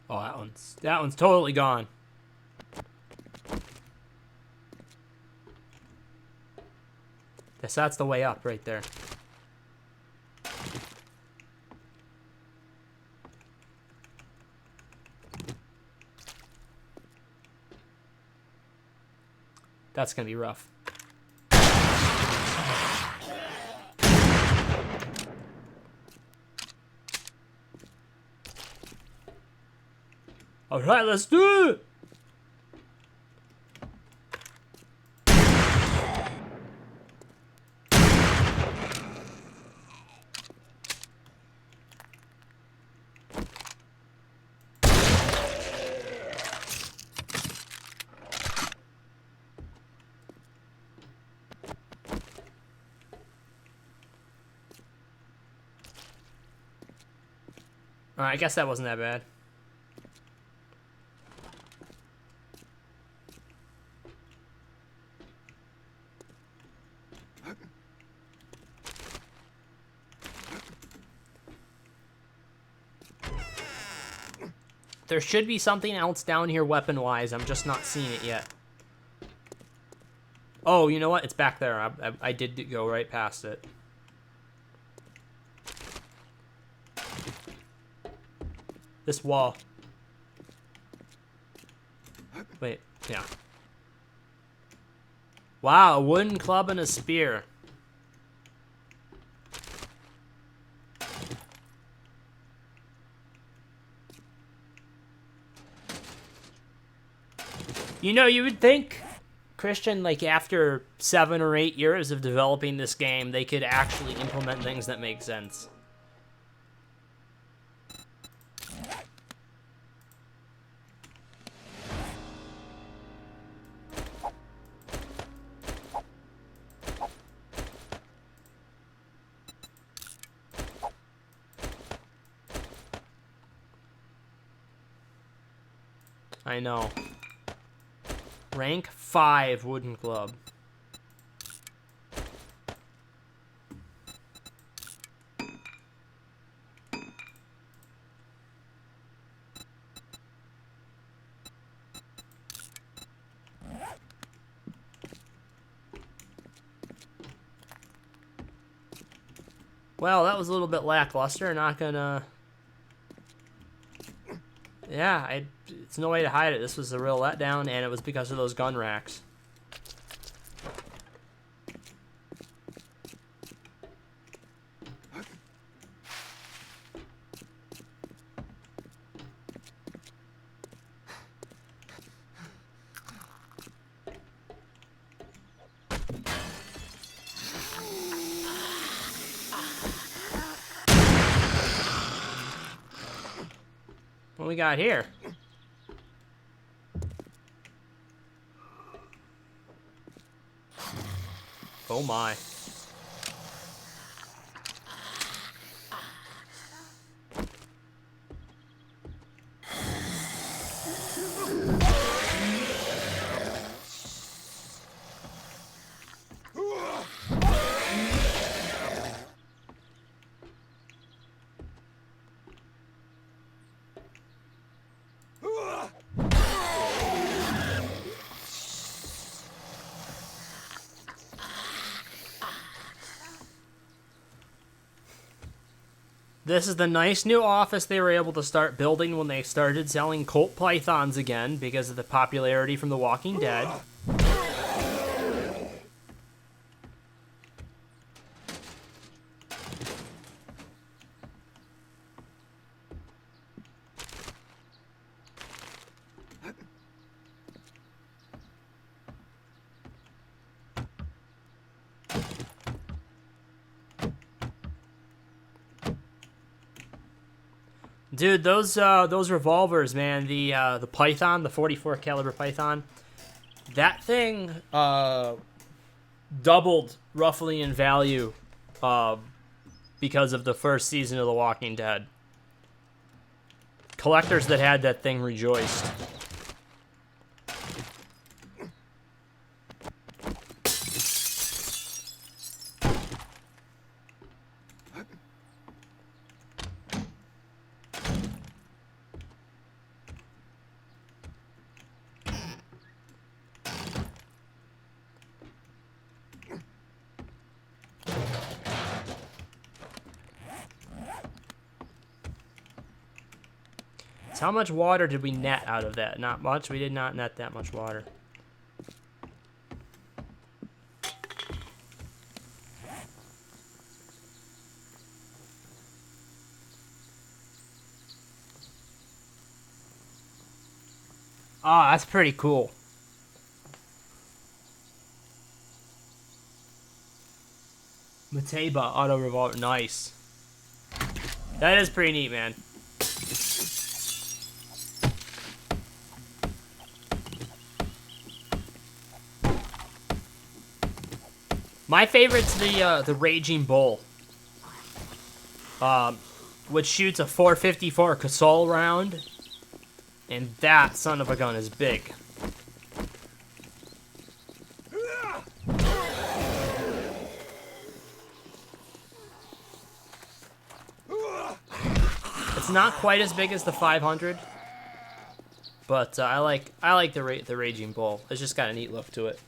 Oh, that one's totally gone. Guess that's the way up right there. That's gonna be rough. All right, let's do it. All right, I guess that wasn't that bad. There should be something else down here weapon-wise. I'm just not seeing it yet. Oh, you know what? It's back there. I did go right past it. This wall. Wait, yeah. Wow, a wooden club and a spear. You know, you would think, Christian, like after 7 or 8 years of developing this game, they could actually implement things that make sense. I know. Rank 5 wooden club. Well, that was a little bit lackluster. Not gonna Yeah, it's no way to hide it. This was a real letdown, and it was because of those gun racks. What we got here? Oh my. This is the nice new office they were able to start building when they started selling Colt Pythons again because of the popularity from The Walking Dead. Dude, those revolvers, man, the Python, the 44 caliber Python, that thing doubled roughly in value because of the first season of The Walking Dead. Collectors that had that thing rejoiced. So how much water did we net out of that? Not much. We did not net that much water. Ah, that's pretty cool. Mateba auto revolver. Nice. That is pretty neat, man. My favorite's the Raging Bull, which shoots a 454 Casol round, and that son of a gun is big. It's not quite as big as the 500, but I like the Raging Bull. It's just got a neat look to it.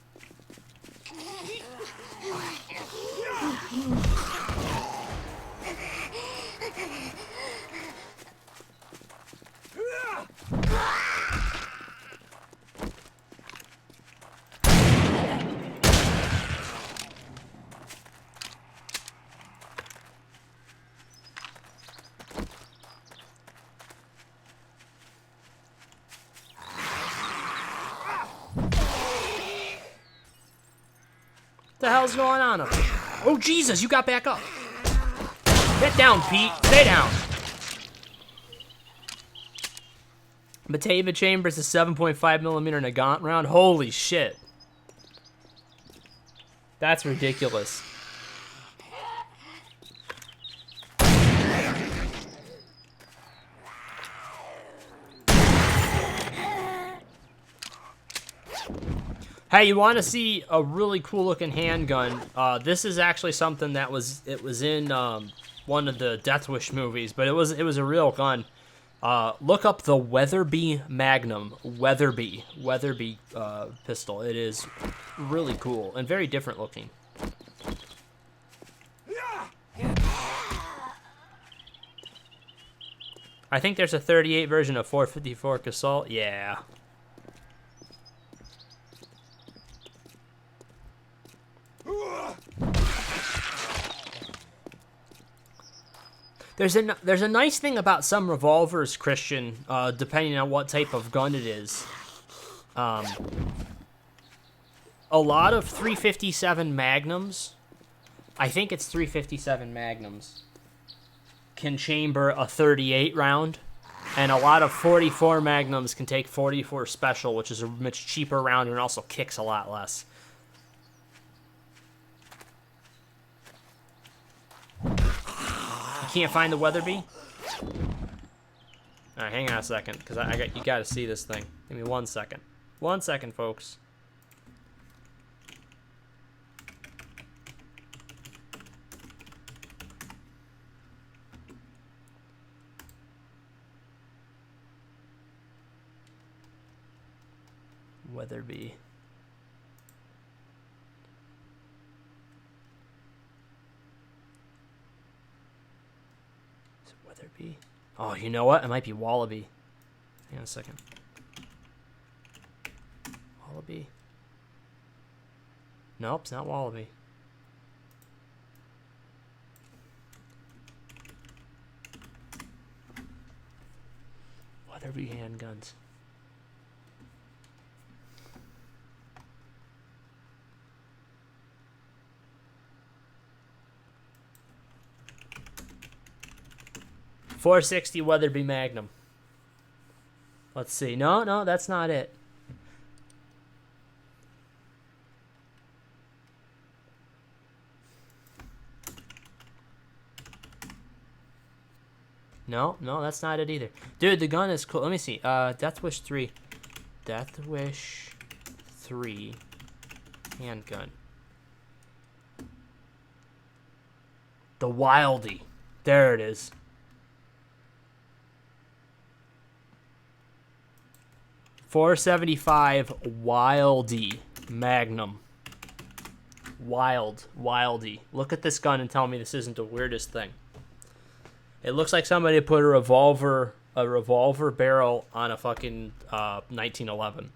What the hell's going on up here? Oh, Jesus, you got back up. Get down, Pete. Stay down. Mateba Chambers, a 7.5mm Nagant round. Holy shit. That's ridiculous. Hey, you want to see a really cool looking handgun? This is actually something that was in one of the Death Wish movies, but it was a real gun. Look up the Weatherby Magnum Weatherby pistol. It is really cool and very different looking. I think there's a 38 version of 454 Assault. Yeah. There's a nice thing about some revolvers, Christian, depending on what type of gun it is. A lot of 357 Magnums, I think it's 357 Magnums, can chamber a 38 round, and a lot of 44 Magnums can take 44 Special, which is a much cheaper round and also kicks a lot less. You can't find the Weatherby? Alright, hang on a second, because you gotta see this thing. Give me 1 second. 1 second, folks. Weatherby. Is it Weatherby? Oh, you know what? It might be Wallaby. Hang on a second. Wallaby. Nope, it's not Wallaby. Weatherby handguns. .460 Weatherby Magnum. Let's see. No, that's not it. No, that's not it either. Dude, the gun is cool. Let me see. Death Wish 3. Death Wish 3 handgun. The Wildy. There it is. .475 Wildy Magnum. Wildy. Look at this gun and tell me this isn't the weirdest thing. It looks like somebody put a revolver barrel on a fucking 1911.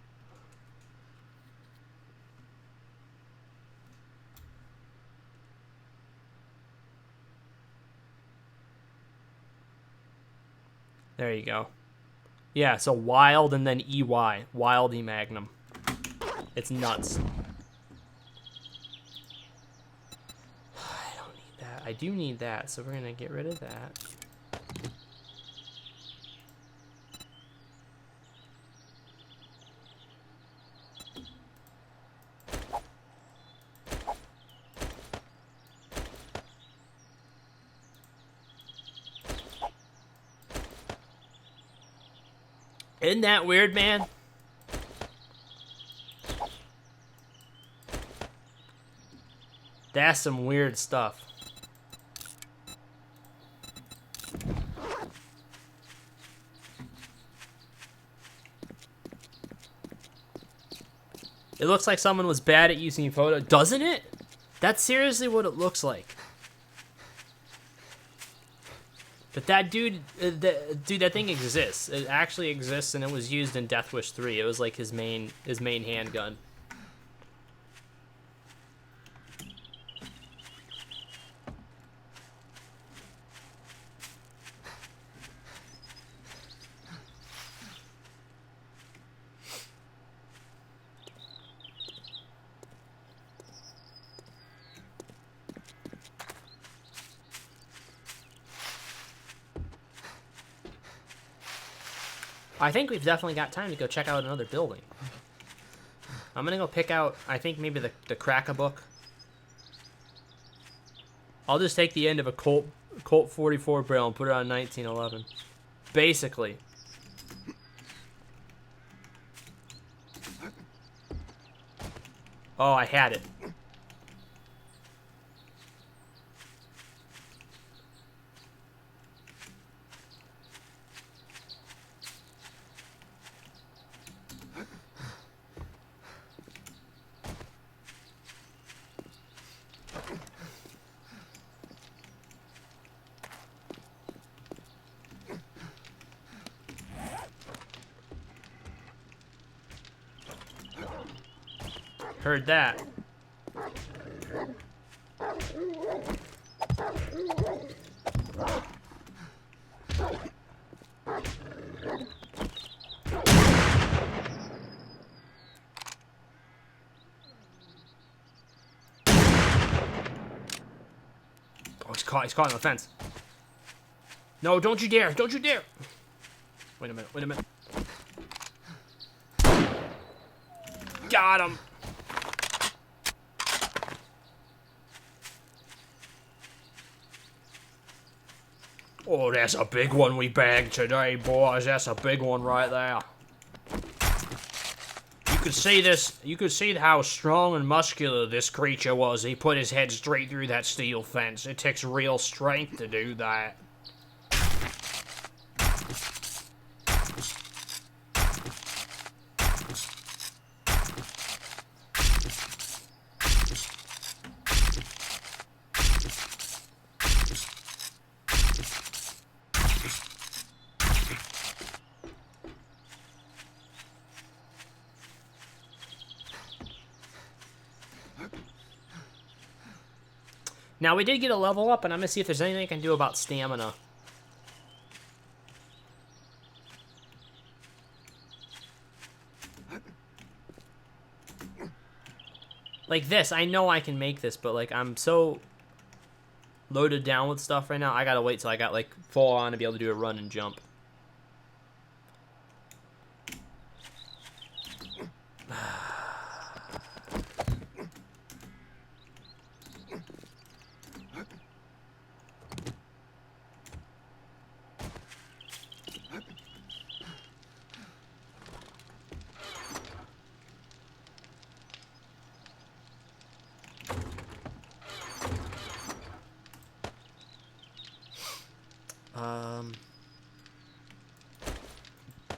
There you go. Yeah, so Wild and then EY. Wildy Magnum. It's nuts. I don't need that. I do need that, so we're going to get rid of that. Isn't that weird, man? That's some weird stuff. It looks like someone was bad at using photo, doesn't it? That's seriously what it looks like. But that dude, that thing exists. It actually exists, and it was used in Death Wish 3. It was like his main handgun. I think we've definitely got time to go check out another building. I'm gonna go pick out, I think maybe the Crack-a-Book. I'll just take the end of a Colt 44 barrel and put it on 1911. Basically. Oh, I had it. Heard that. Oh, he's caught. He's caught on the fence. No, don't you dare! Don't you dare! Wait a minute. Wait a minute. Got him. Oh, that's a big one we bagged today, boys. That's a big one right there. You could see this. You could see how strong and muscular this creature was. He put his head straight through that steel fence. It takes real strength to do that. Now, we did get a level up, and I'm going to see if there's anything I can do about stamina. Like this, I know I can make this, but, like, I'm so loaded down with stuff right now, I gotta wait till I got, like, full on to be able to do a run and jump.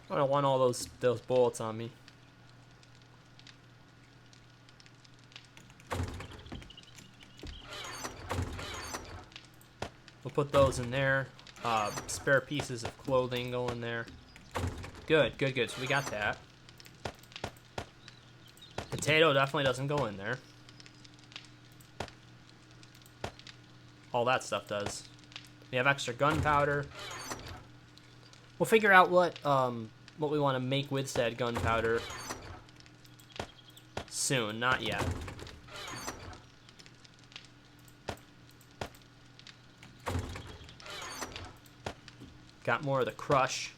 I don't want all those bullets on me. We'll put those in there. Spare pieces of clothing go in there. Good, good, good. So we got that. Potato definitely doesn't go in there. All that stuff does. We have extra gunpowder. We'll figure out what we want to make with said gunpowder soon, not yet. Got more of the crush.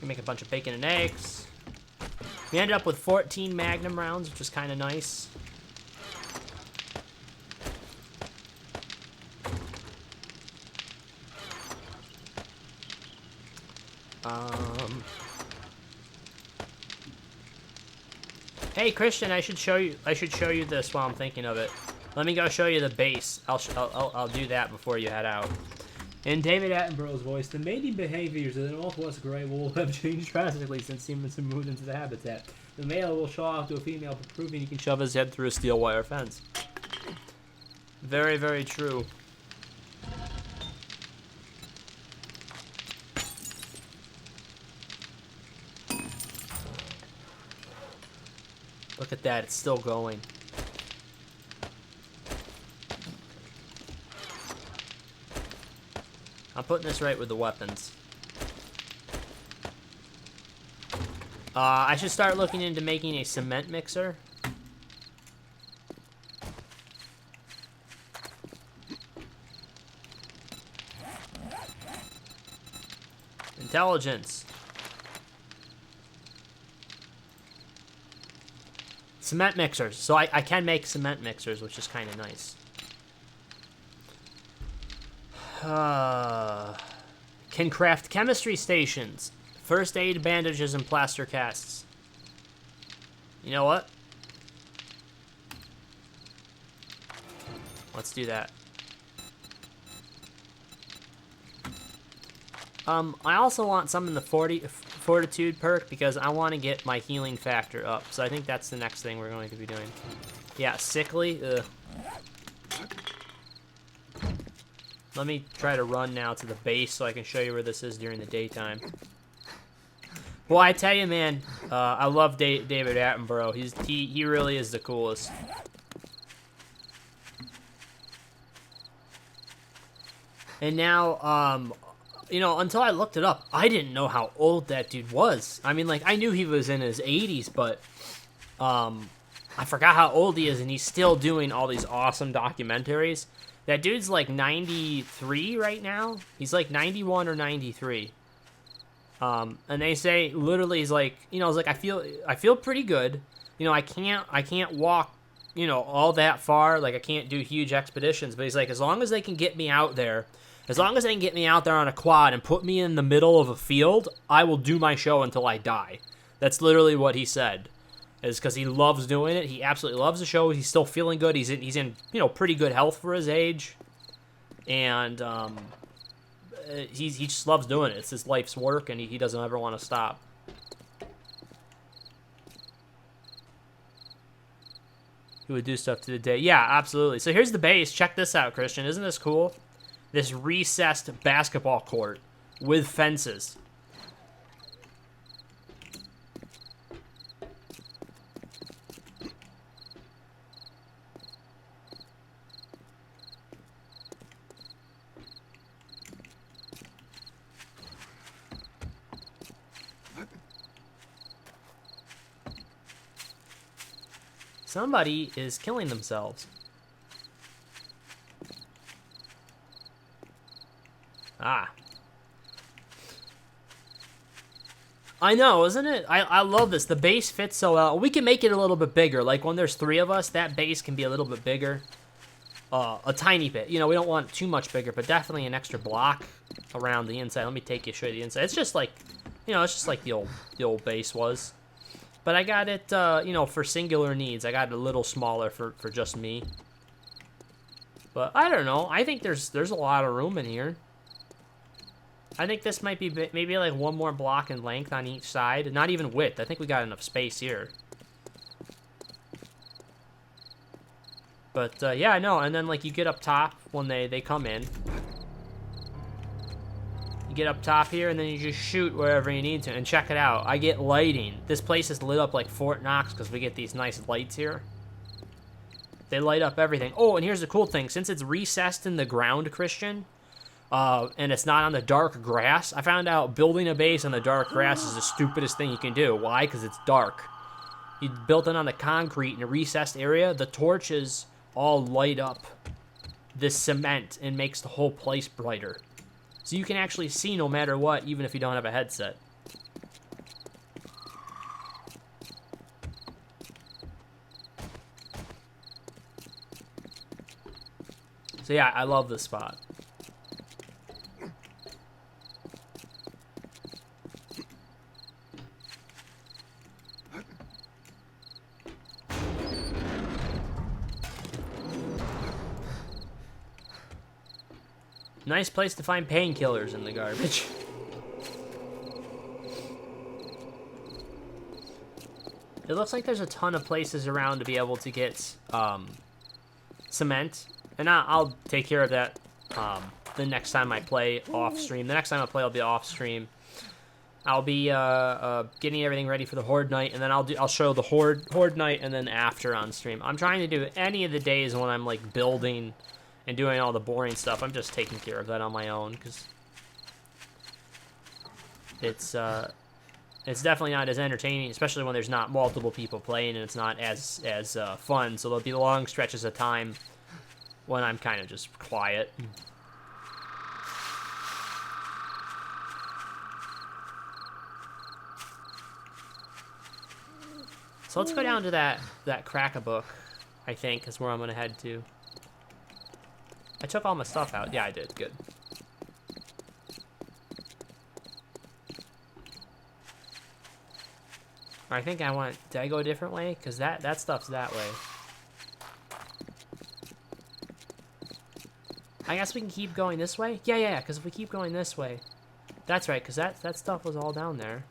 Make a bunch of bacon and eggs. We ended up with 14 Magnum rounds, which is kind of nice. Hey Christian, I should show you this while I'm thinking of it. Let me go show you the base. I'll do that before you head out. In David Attenborough's voice, the mating behaviors of the northwest gray wolf have changed drastically since Stevenson moved into the habitat. The male will show off to a female, proving he can shove his head through a steel wire fence. Very, very true. Look at that, it's still going. I'm putting this right with the weapons. I should start looking into making a cement mixer. Intelligence. Cement mixers. So I can make cement mixers, which is kind of nice. Can craft chemistry stations, first aid bandages, and plaster casts. You know what? Let's do that. I also want some in the fortitude perk because I want to get my healing factor up. So I think that's the next thing we're going to be doing. Yeah, sickly. Ugh. Let me try to run now to the base so I can show you where this is during the daytime. Well, I tell you, man, I love David Attenborough. He really is the coolest. And now, you know, until I looked it up, I didn't know how old that dude was. I mean, like, I knew he was in his 80s, but I forgot how old he is, and he's still doing all these awesome documentaries. That dude's like 93 right now. He's like 91 or 93. And they say literally he's like, you know, he's like, I feel pretty good. You know, I can't walk, you know, all that far. Like I can't do huge expeditions, but he's like, as long as they can get me out there, as long as they can get me out there on a quad and put me in the middle of a field, I will do my show until I die. That's literally what he said. Is because he loves doing it. He absolutely loves the show. He's still feeling good. He's in you know, pretty good health for his age, and he just loves doing it. It's his life's work, and he doesn't ever want to stop. He would do stuff to the day. Yeah, absolutely. So here's the base. Check this out, Christian. Isn't this cool? This recessed basketball court with fences. Somebody is killing themselves. Ah. I know, isn't it? I love this. The base fits so well. We can make it a little bit bigger. Like when there's 3 of us, that base can be a little bit bigger. A tiny bit. You know, we don't want it too much bigger, but definitely an extra block around the inside. Let me show you the inside. It's just like, you know, it's just like the old base was. But I got it, you know, for singular needs. I got it a little smaller for just me. But I don't know. I think there's a lot of room in here. I think this might be maybe like 1 more block in length on each side. Not even width. I think we got enough space here. But, yeah, I know. And then, like, you get up top when they come in. You get up top here, and then you just shoot wherever you need to. And check it out. I get lighting. This place is lit up like Fort Knox because we get these nice lights here. They light up everything. Oh, and here's the cool thing. Since it's recessed in the ground, Christian, and it's not on the dark grass, I found out building a base on the dark grass is the stupidest thing you can do. Why? Because it's dark. You built it on the concrete in a recessed area. The torches all light up this cement and makes the whole place brighter. So you can actually see no matter what, even if you don't have a headset. So yeah, I love this spot. Nice place to find painkillers in the garbage. It looks like there's a ton of places around to be able to get cement. And I'll take care of that the next time I play off stream. The next time I play, I'll be off stream. I'll be getting everything ready for the Horde night, and then I'll show the Horde night, and then after on stream. I'm trying to do any of the days when I'm like building and doing all the boring stuff. I'm just taking care of that on my own because it's definitely not as entertaining, especially when there's not multiple people playing and it's not as fun. So there'll be long stretches of time when I'm kind of just quiet. So let's go down to that crack-a-book, I think, is where I'm gonna head to. I took all my stuff out. Yeah, I did. Good. I think I went... Did I go a different way? Because that stuff's that way. I guess we can keep going this way? Yeah, because if we keep going this way... That's right, because that stuff was all down there.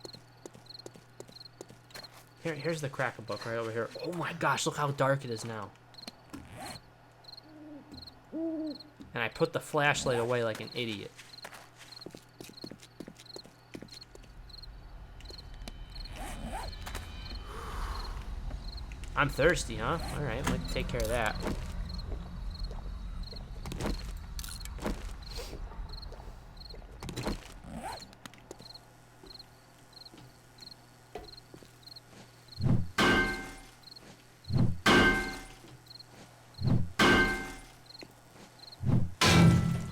Here's the cracker book right over here. Oh my gosh, look how dark it is now. And I put the flashlight away like an idiot. I'm thirsty, huh? Alright, let's take care of that.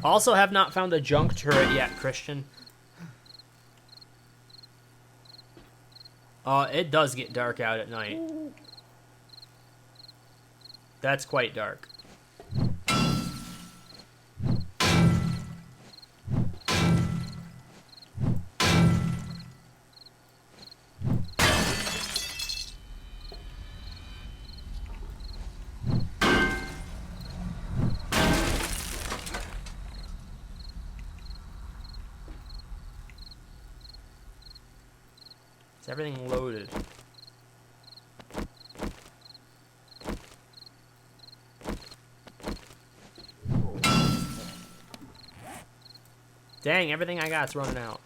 Also have not found a junk turret yet, Christian. It does get dark out at night. That's quite dark. Is everything loaded? Dang, everything I got's running out.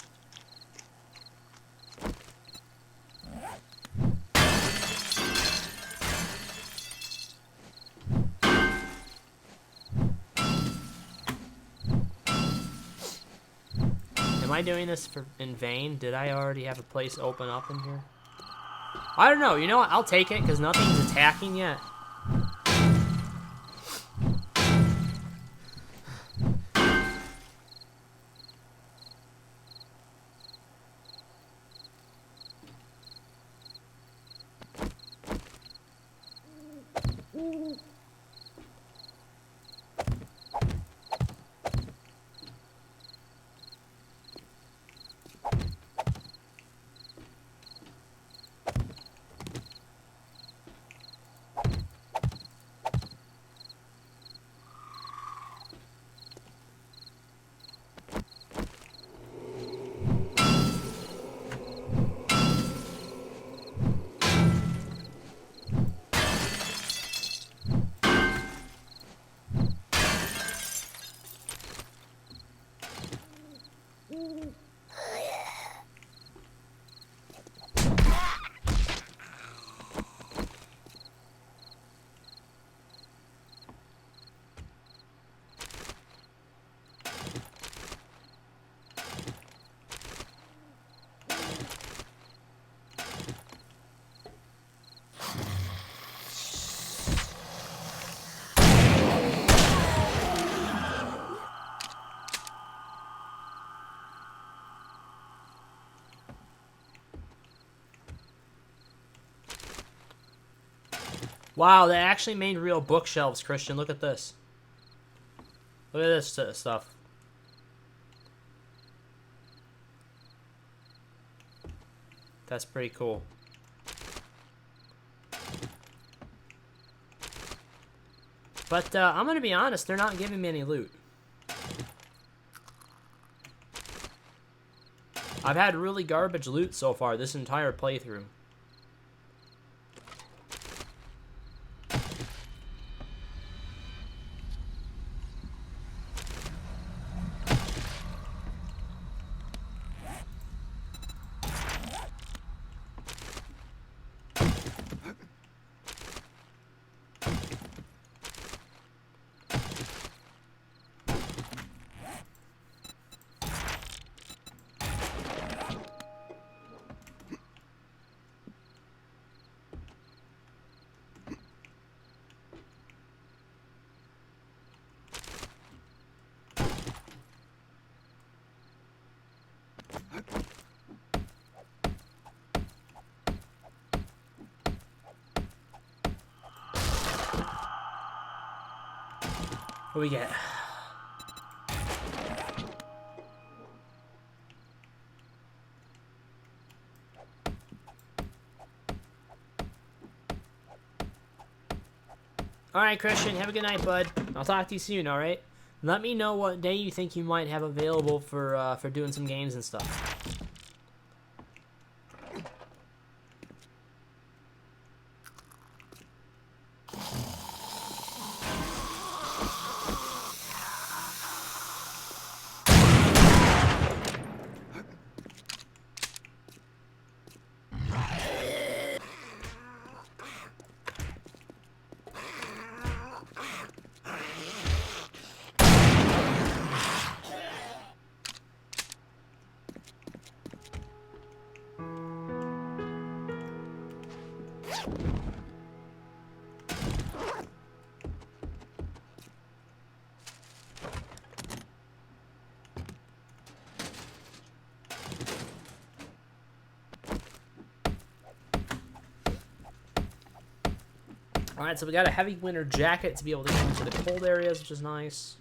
Am I doing this in vain? Did I already have a place open up in here? I don't know. You know what? I'll take it because nothing's attacking yet. Wow, they actually made real bookshelves, Christian. Look at this. Look at this stuff. That's pretty cool. But I'm going to be honest, they're not giving me any loot. I've had really garbage loot so far this entire playthrough. What do we get? Alright, Christian, have a good night, bud. I'll talk to you soon, alright? Let me know what day you think you might have available for doing some games and stuff. Alright, so we got a heavy winter jacket to be able to go into the cold areas, which is nice.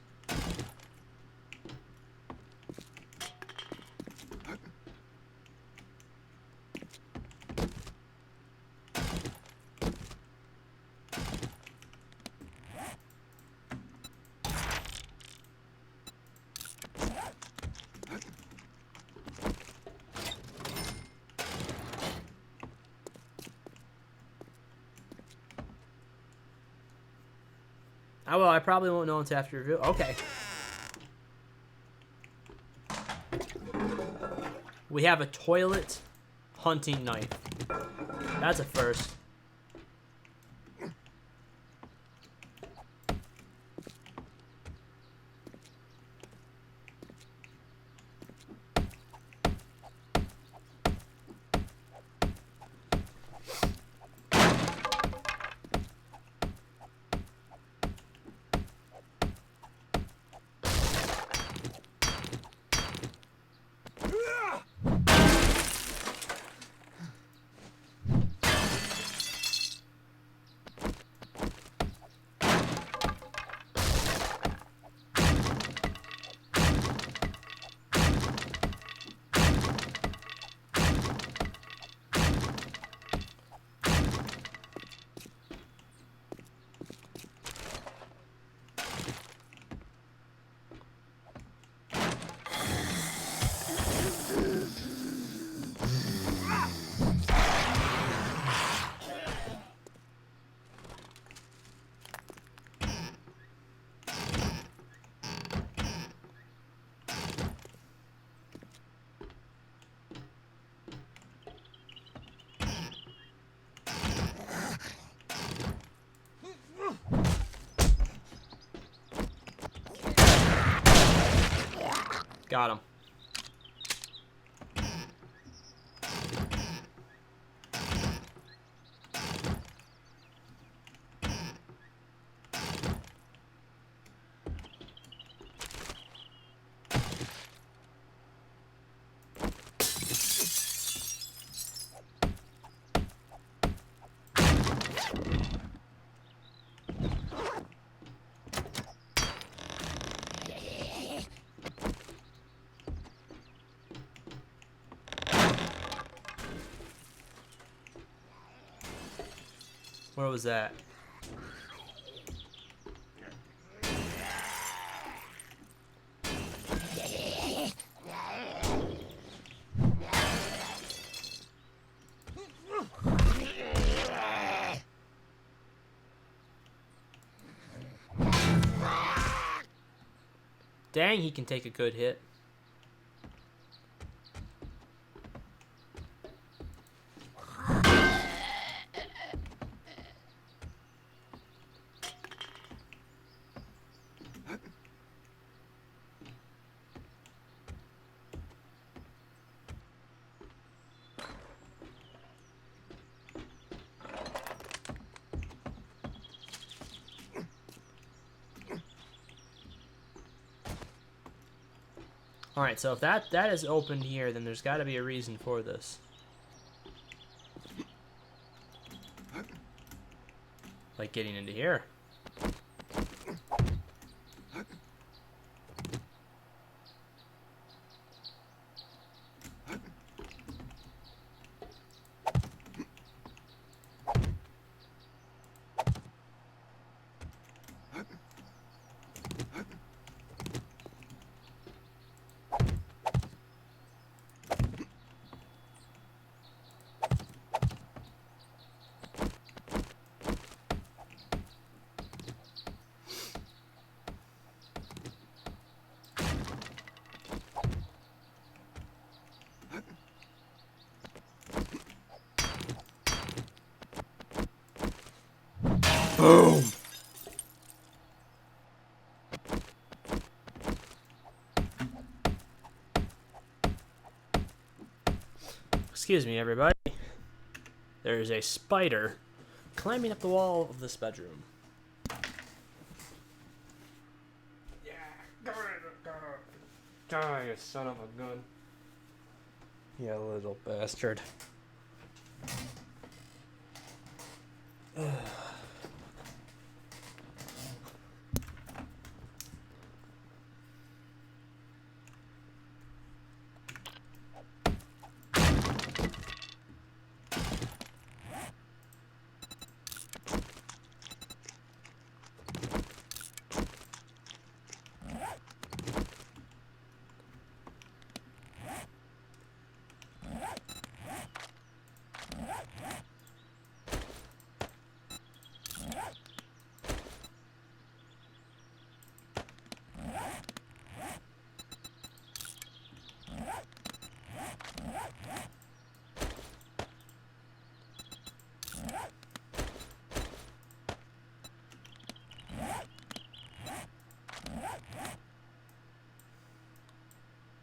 Oh, well, I probably won't know until after review. Okay. We have a toilet hunting knife. That's a first. Got him. Where was that? Dang, he can take a good hit. Alright, so if that is opened here, then there's got to be a reason for this. Like getting into here. Boom! Excuse me, everybody. There is a spider climbing up the wall of this bedroom. Yeah, die, you son of a gun. You little bastard.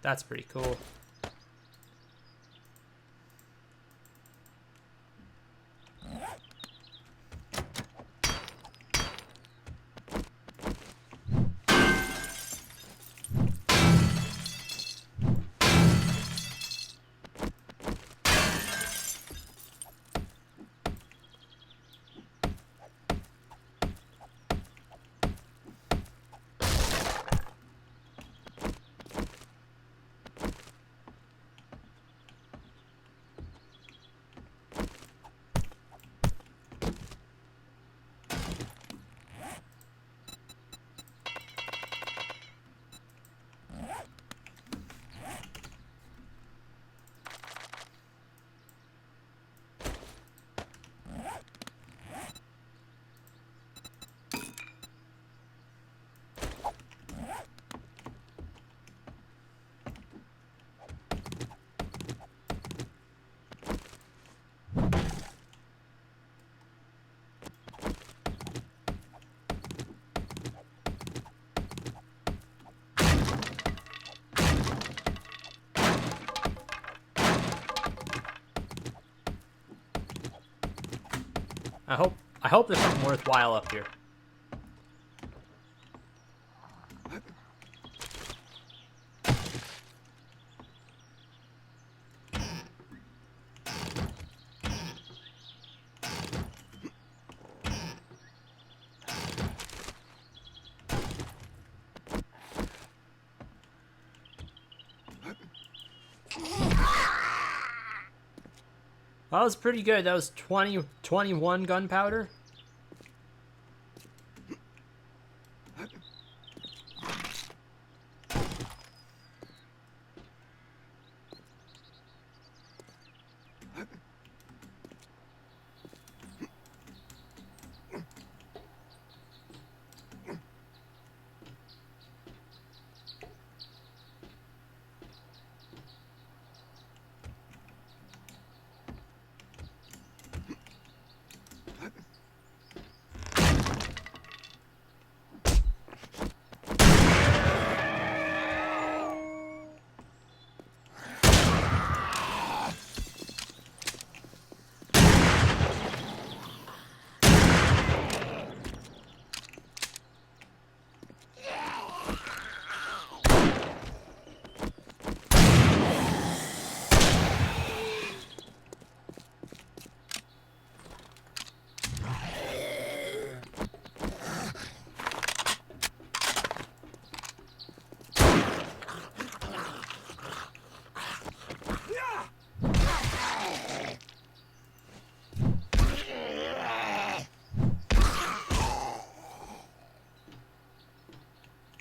That's pretty cool. I hope there's something worthwhile up here. That was pretty good. That was 21 gunpowder.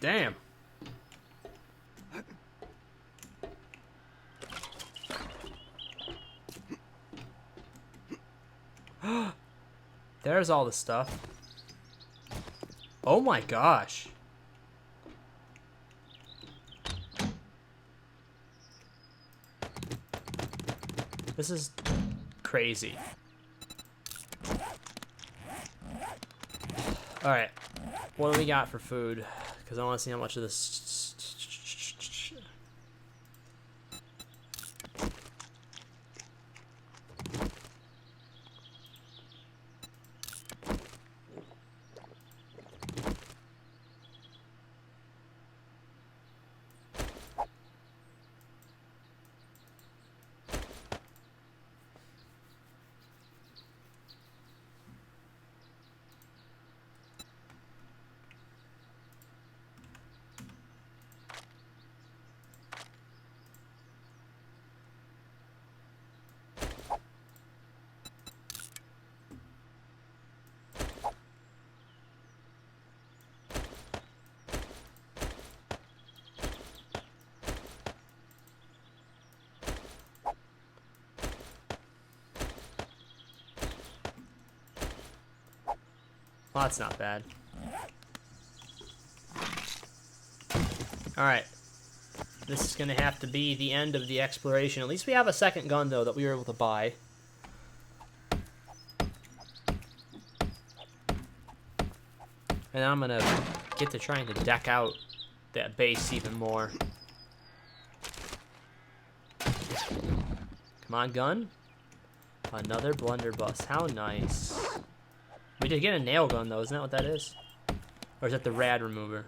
Damn. There's all the stuff. Oh my gosh. This is crazy. Alright. What do we got for food? Because I want to see how much of this... Well, that's not bad. Alright. This is going to have to be the end of the exploration. At least we have a second gun, though, that we were able to buy. And I'm going to get to trying to deck out that base even more. on, gun. Another blunderbuss. How nice. We did get a nail gun, though. Isn't that what that is? Or is that the rad remover?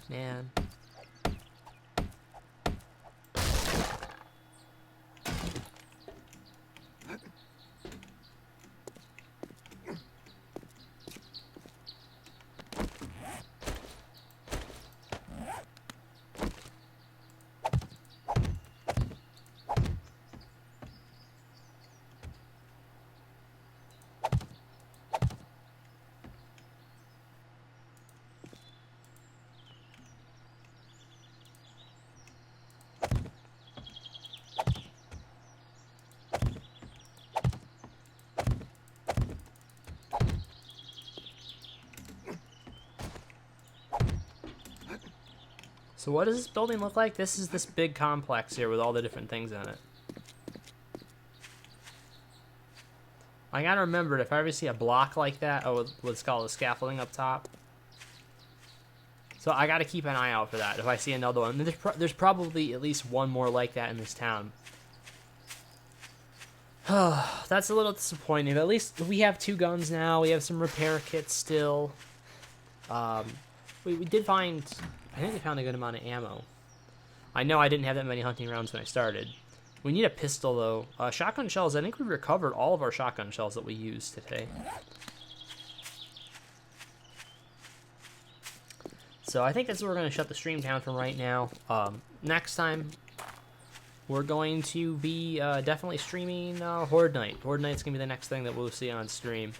Man. So what does this building look like? This is this big complex here with all the different things in it. I gotta remember, if I ever see a block like that, oh, what's called a scaffolding up top. So I gotta keep an eye out for that if I see another one. There's probably at least one more like that in this town. That's a little disappointing. At least we have 2 guns now. We have some repair kits still. We did find... I think we found a good amount of ammo. I know I didn't have that many hunting rounds when I started. We need a pistol, though. Shotgun shells, I think we recovered all of our shotgun shells that we used today. So I think that's where we're going to shut the stream down from right now. Next time, we're going to be definitely streaming Horde Night. Horde Night's going to be the next thing that we'll see on stream.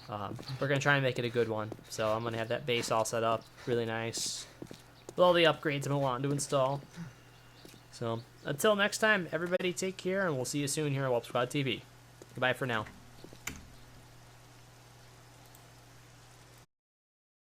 We're going to try and make it a good one. So I'm going to have that base all set up. Really nice. With all the upgrades I'm wanting to install. So until next time, everybody take care, and we'll see you soon here at Whelp Squad TV. Goodbye for now.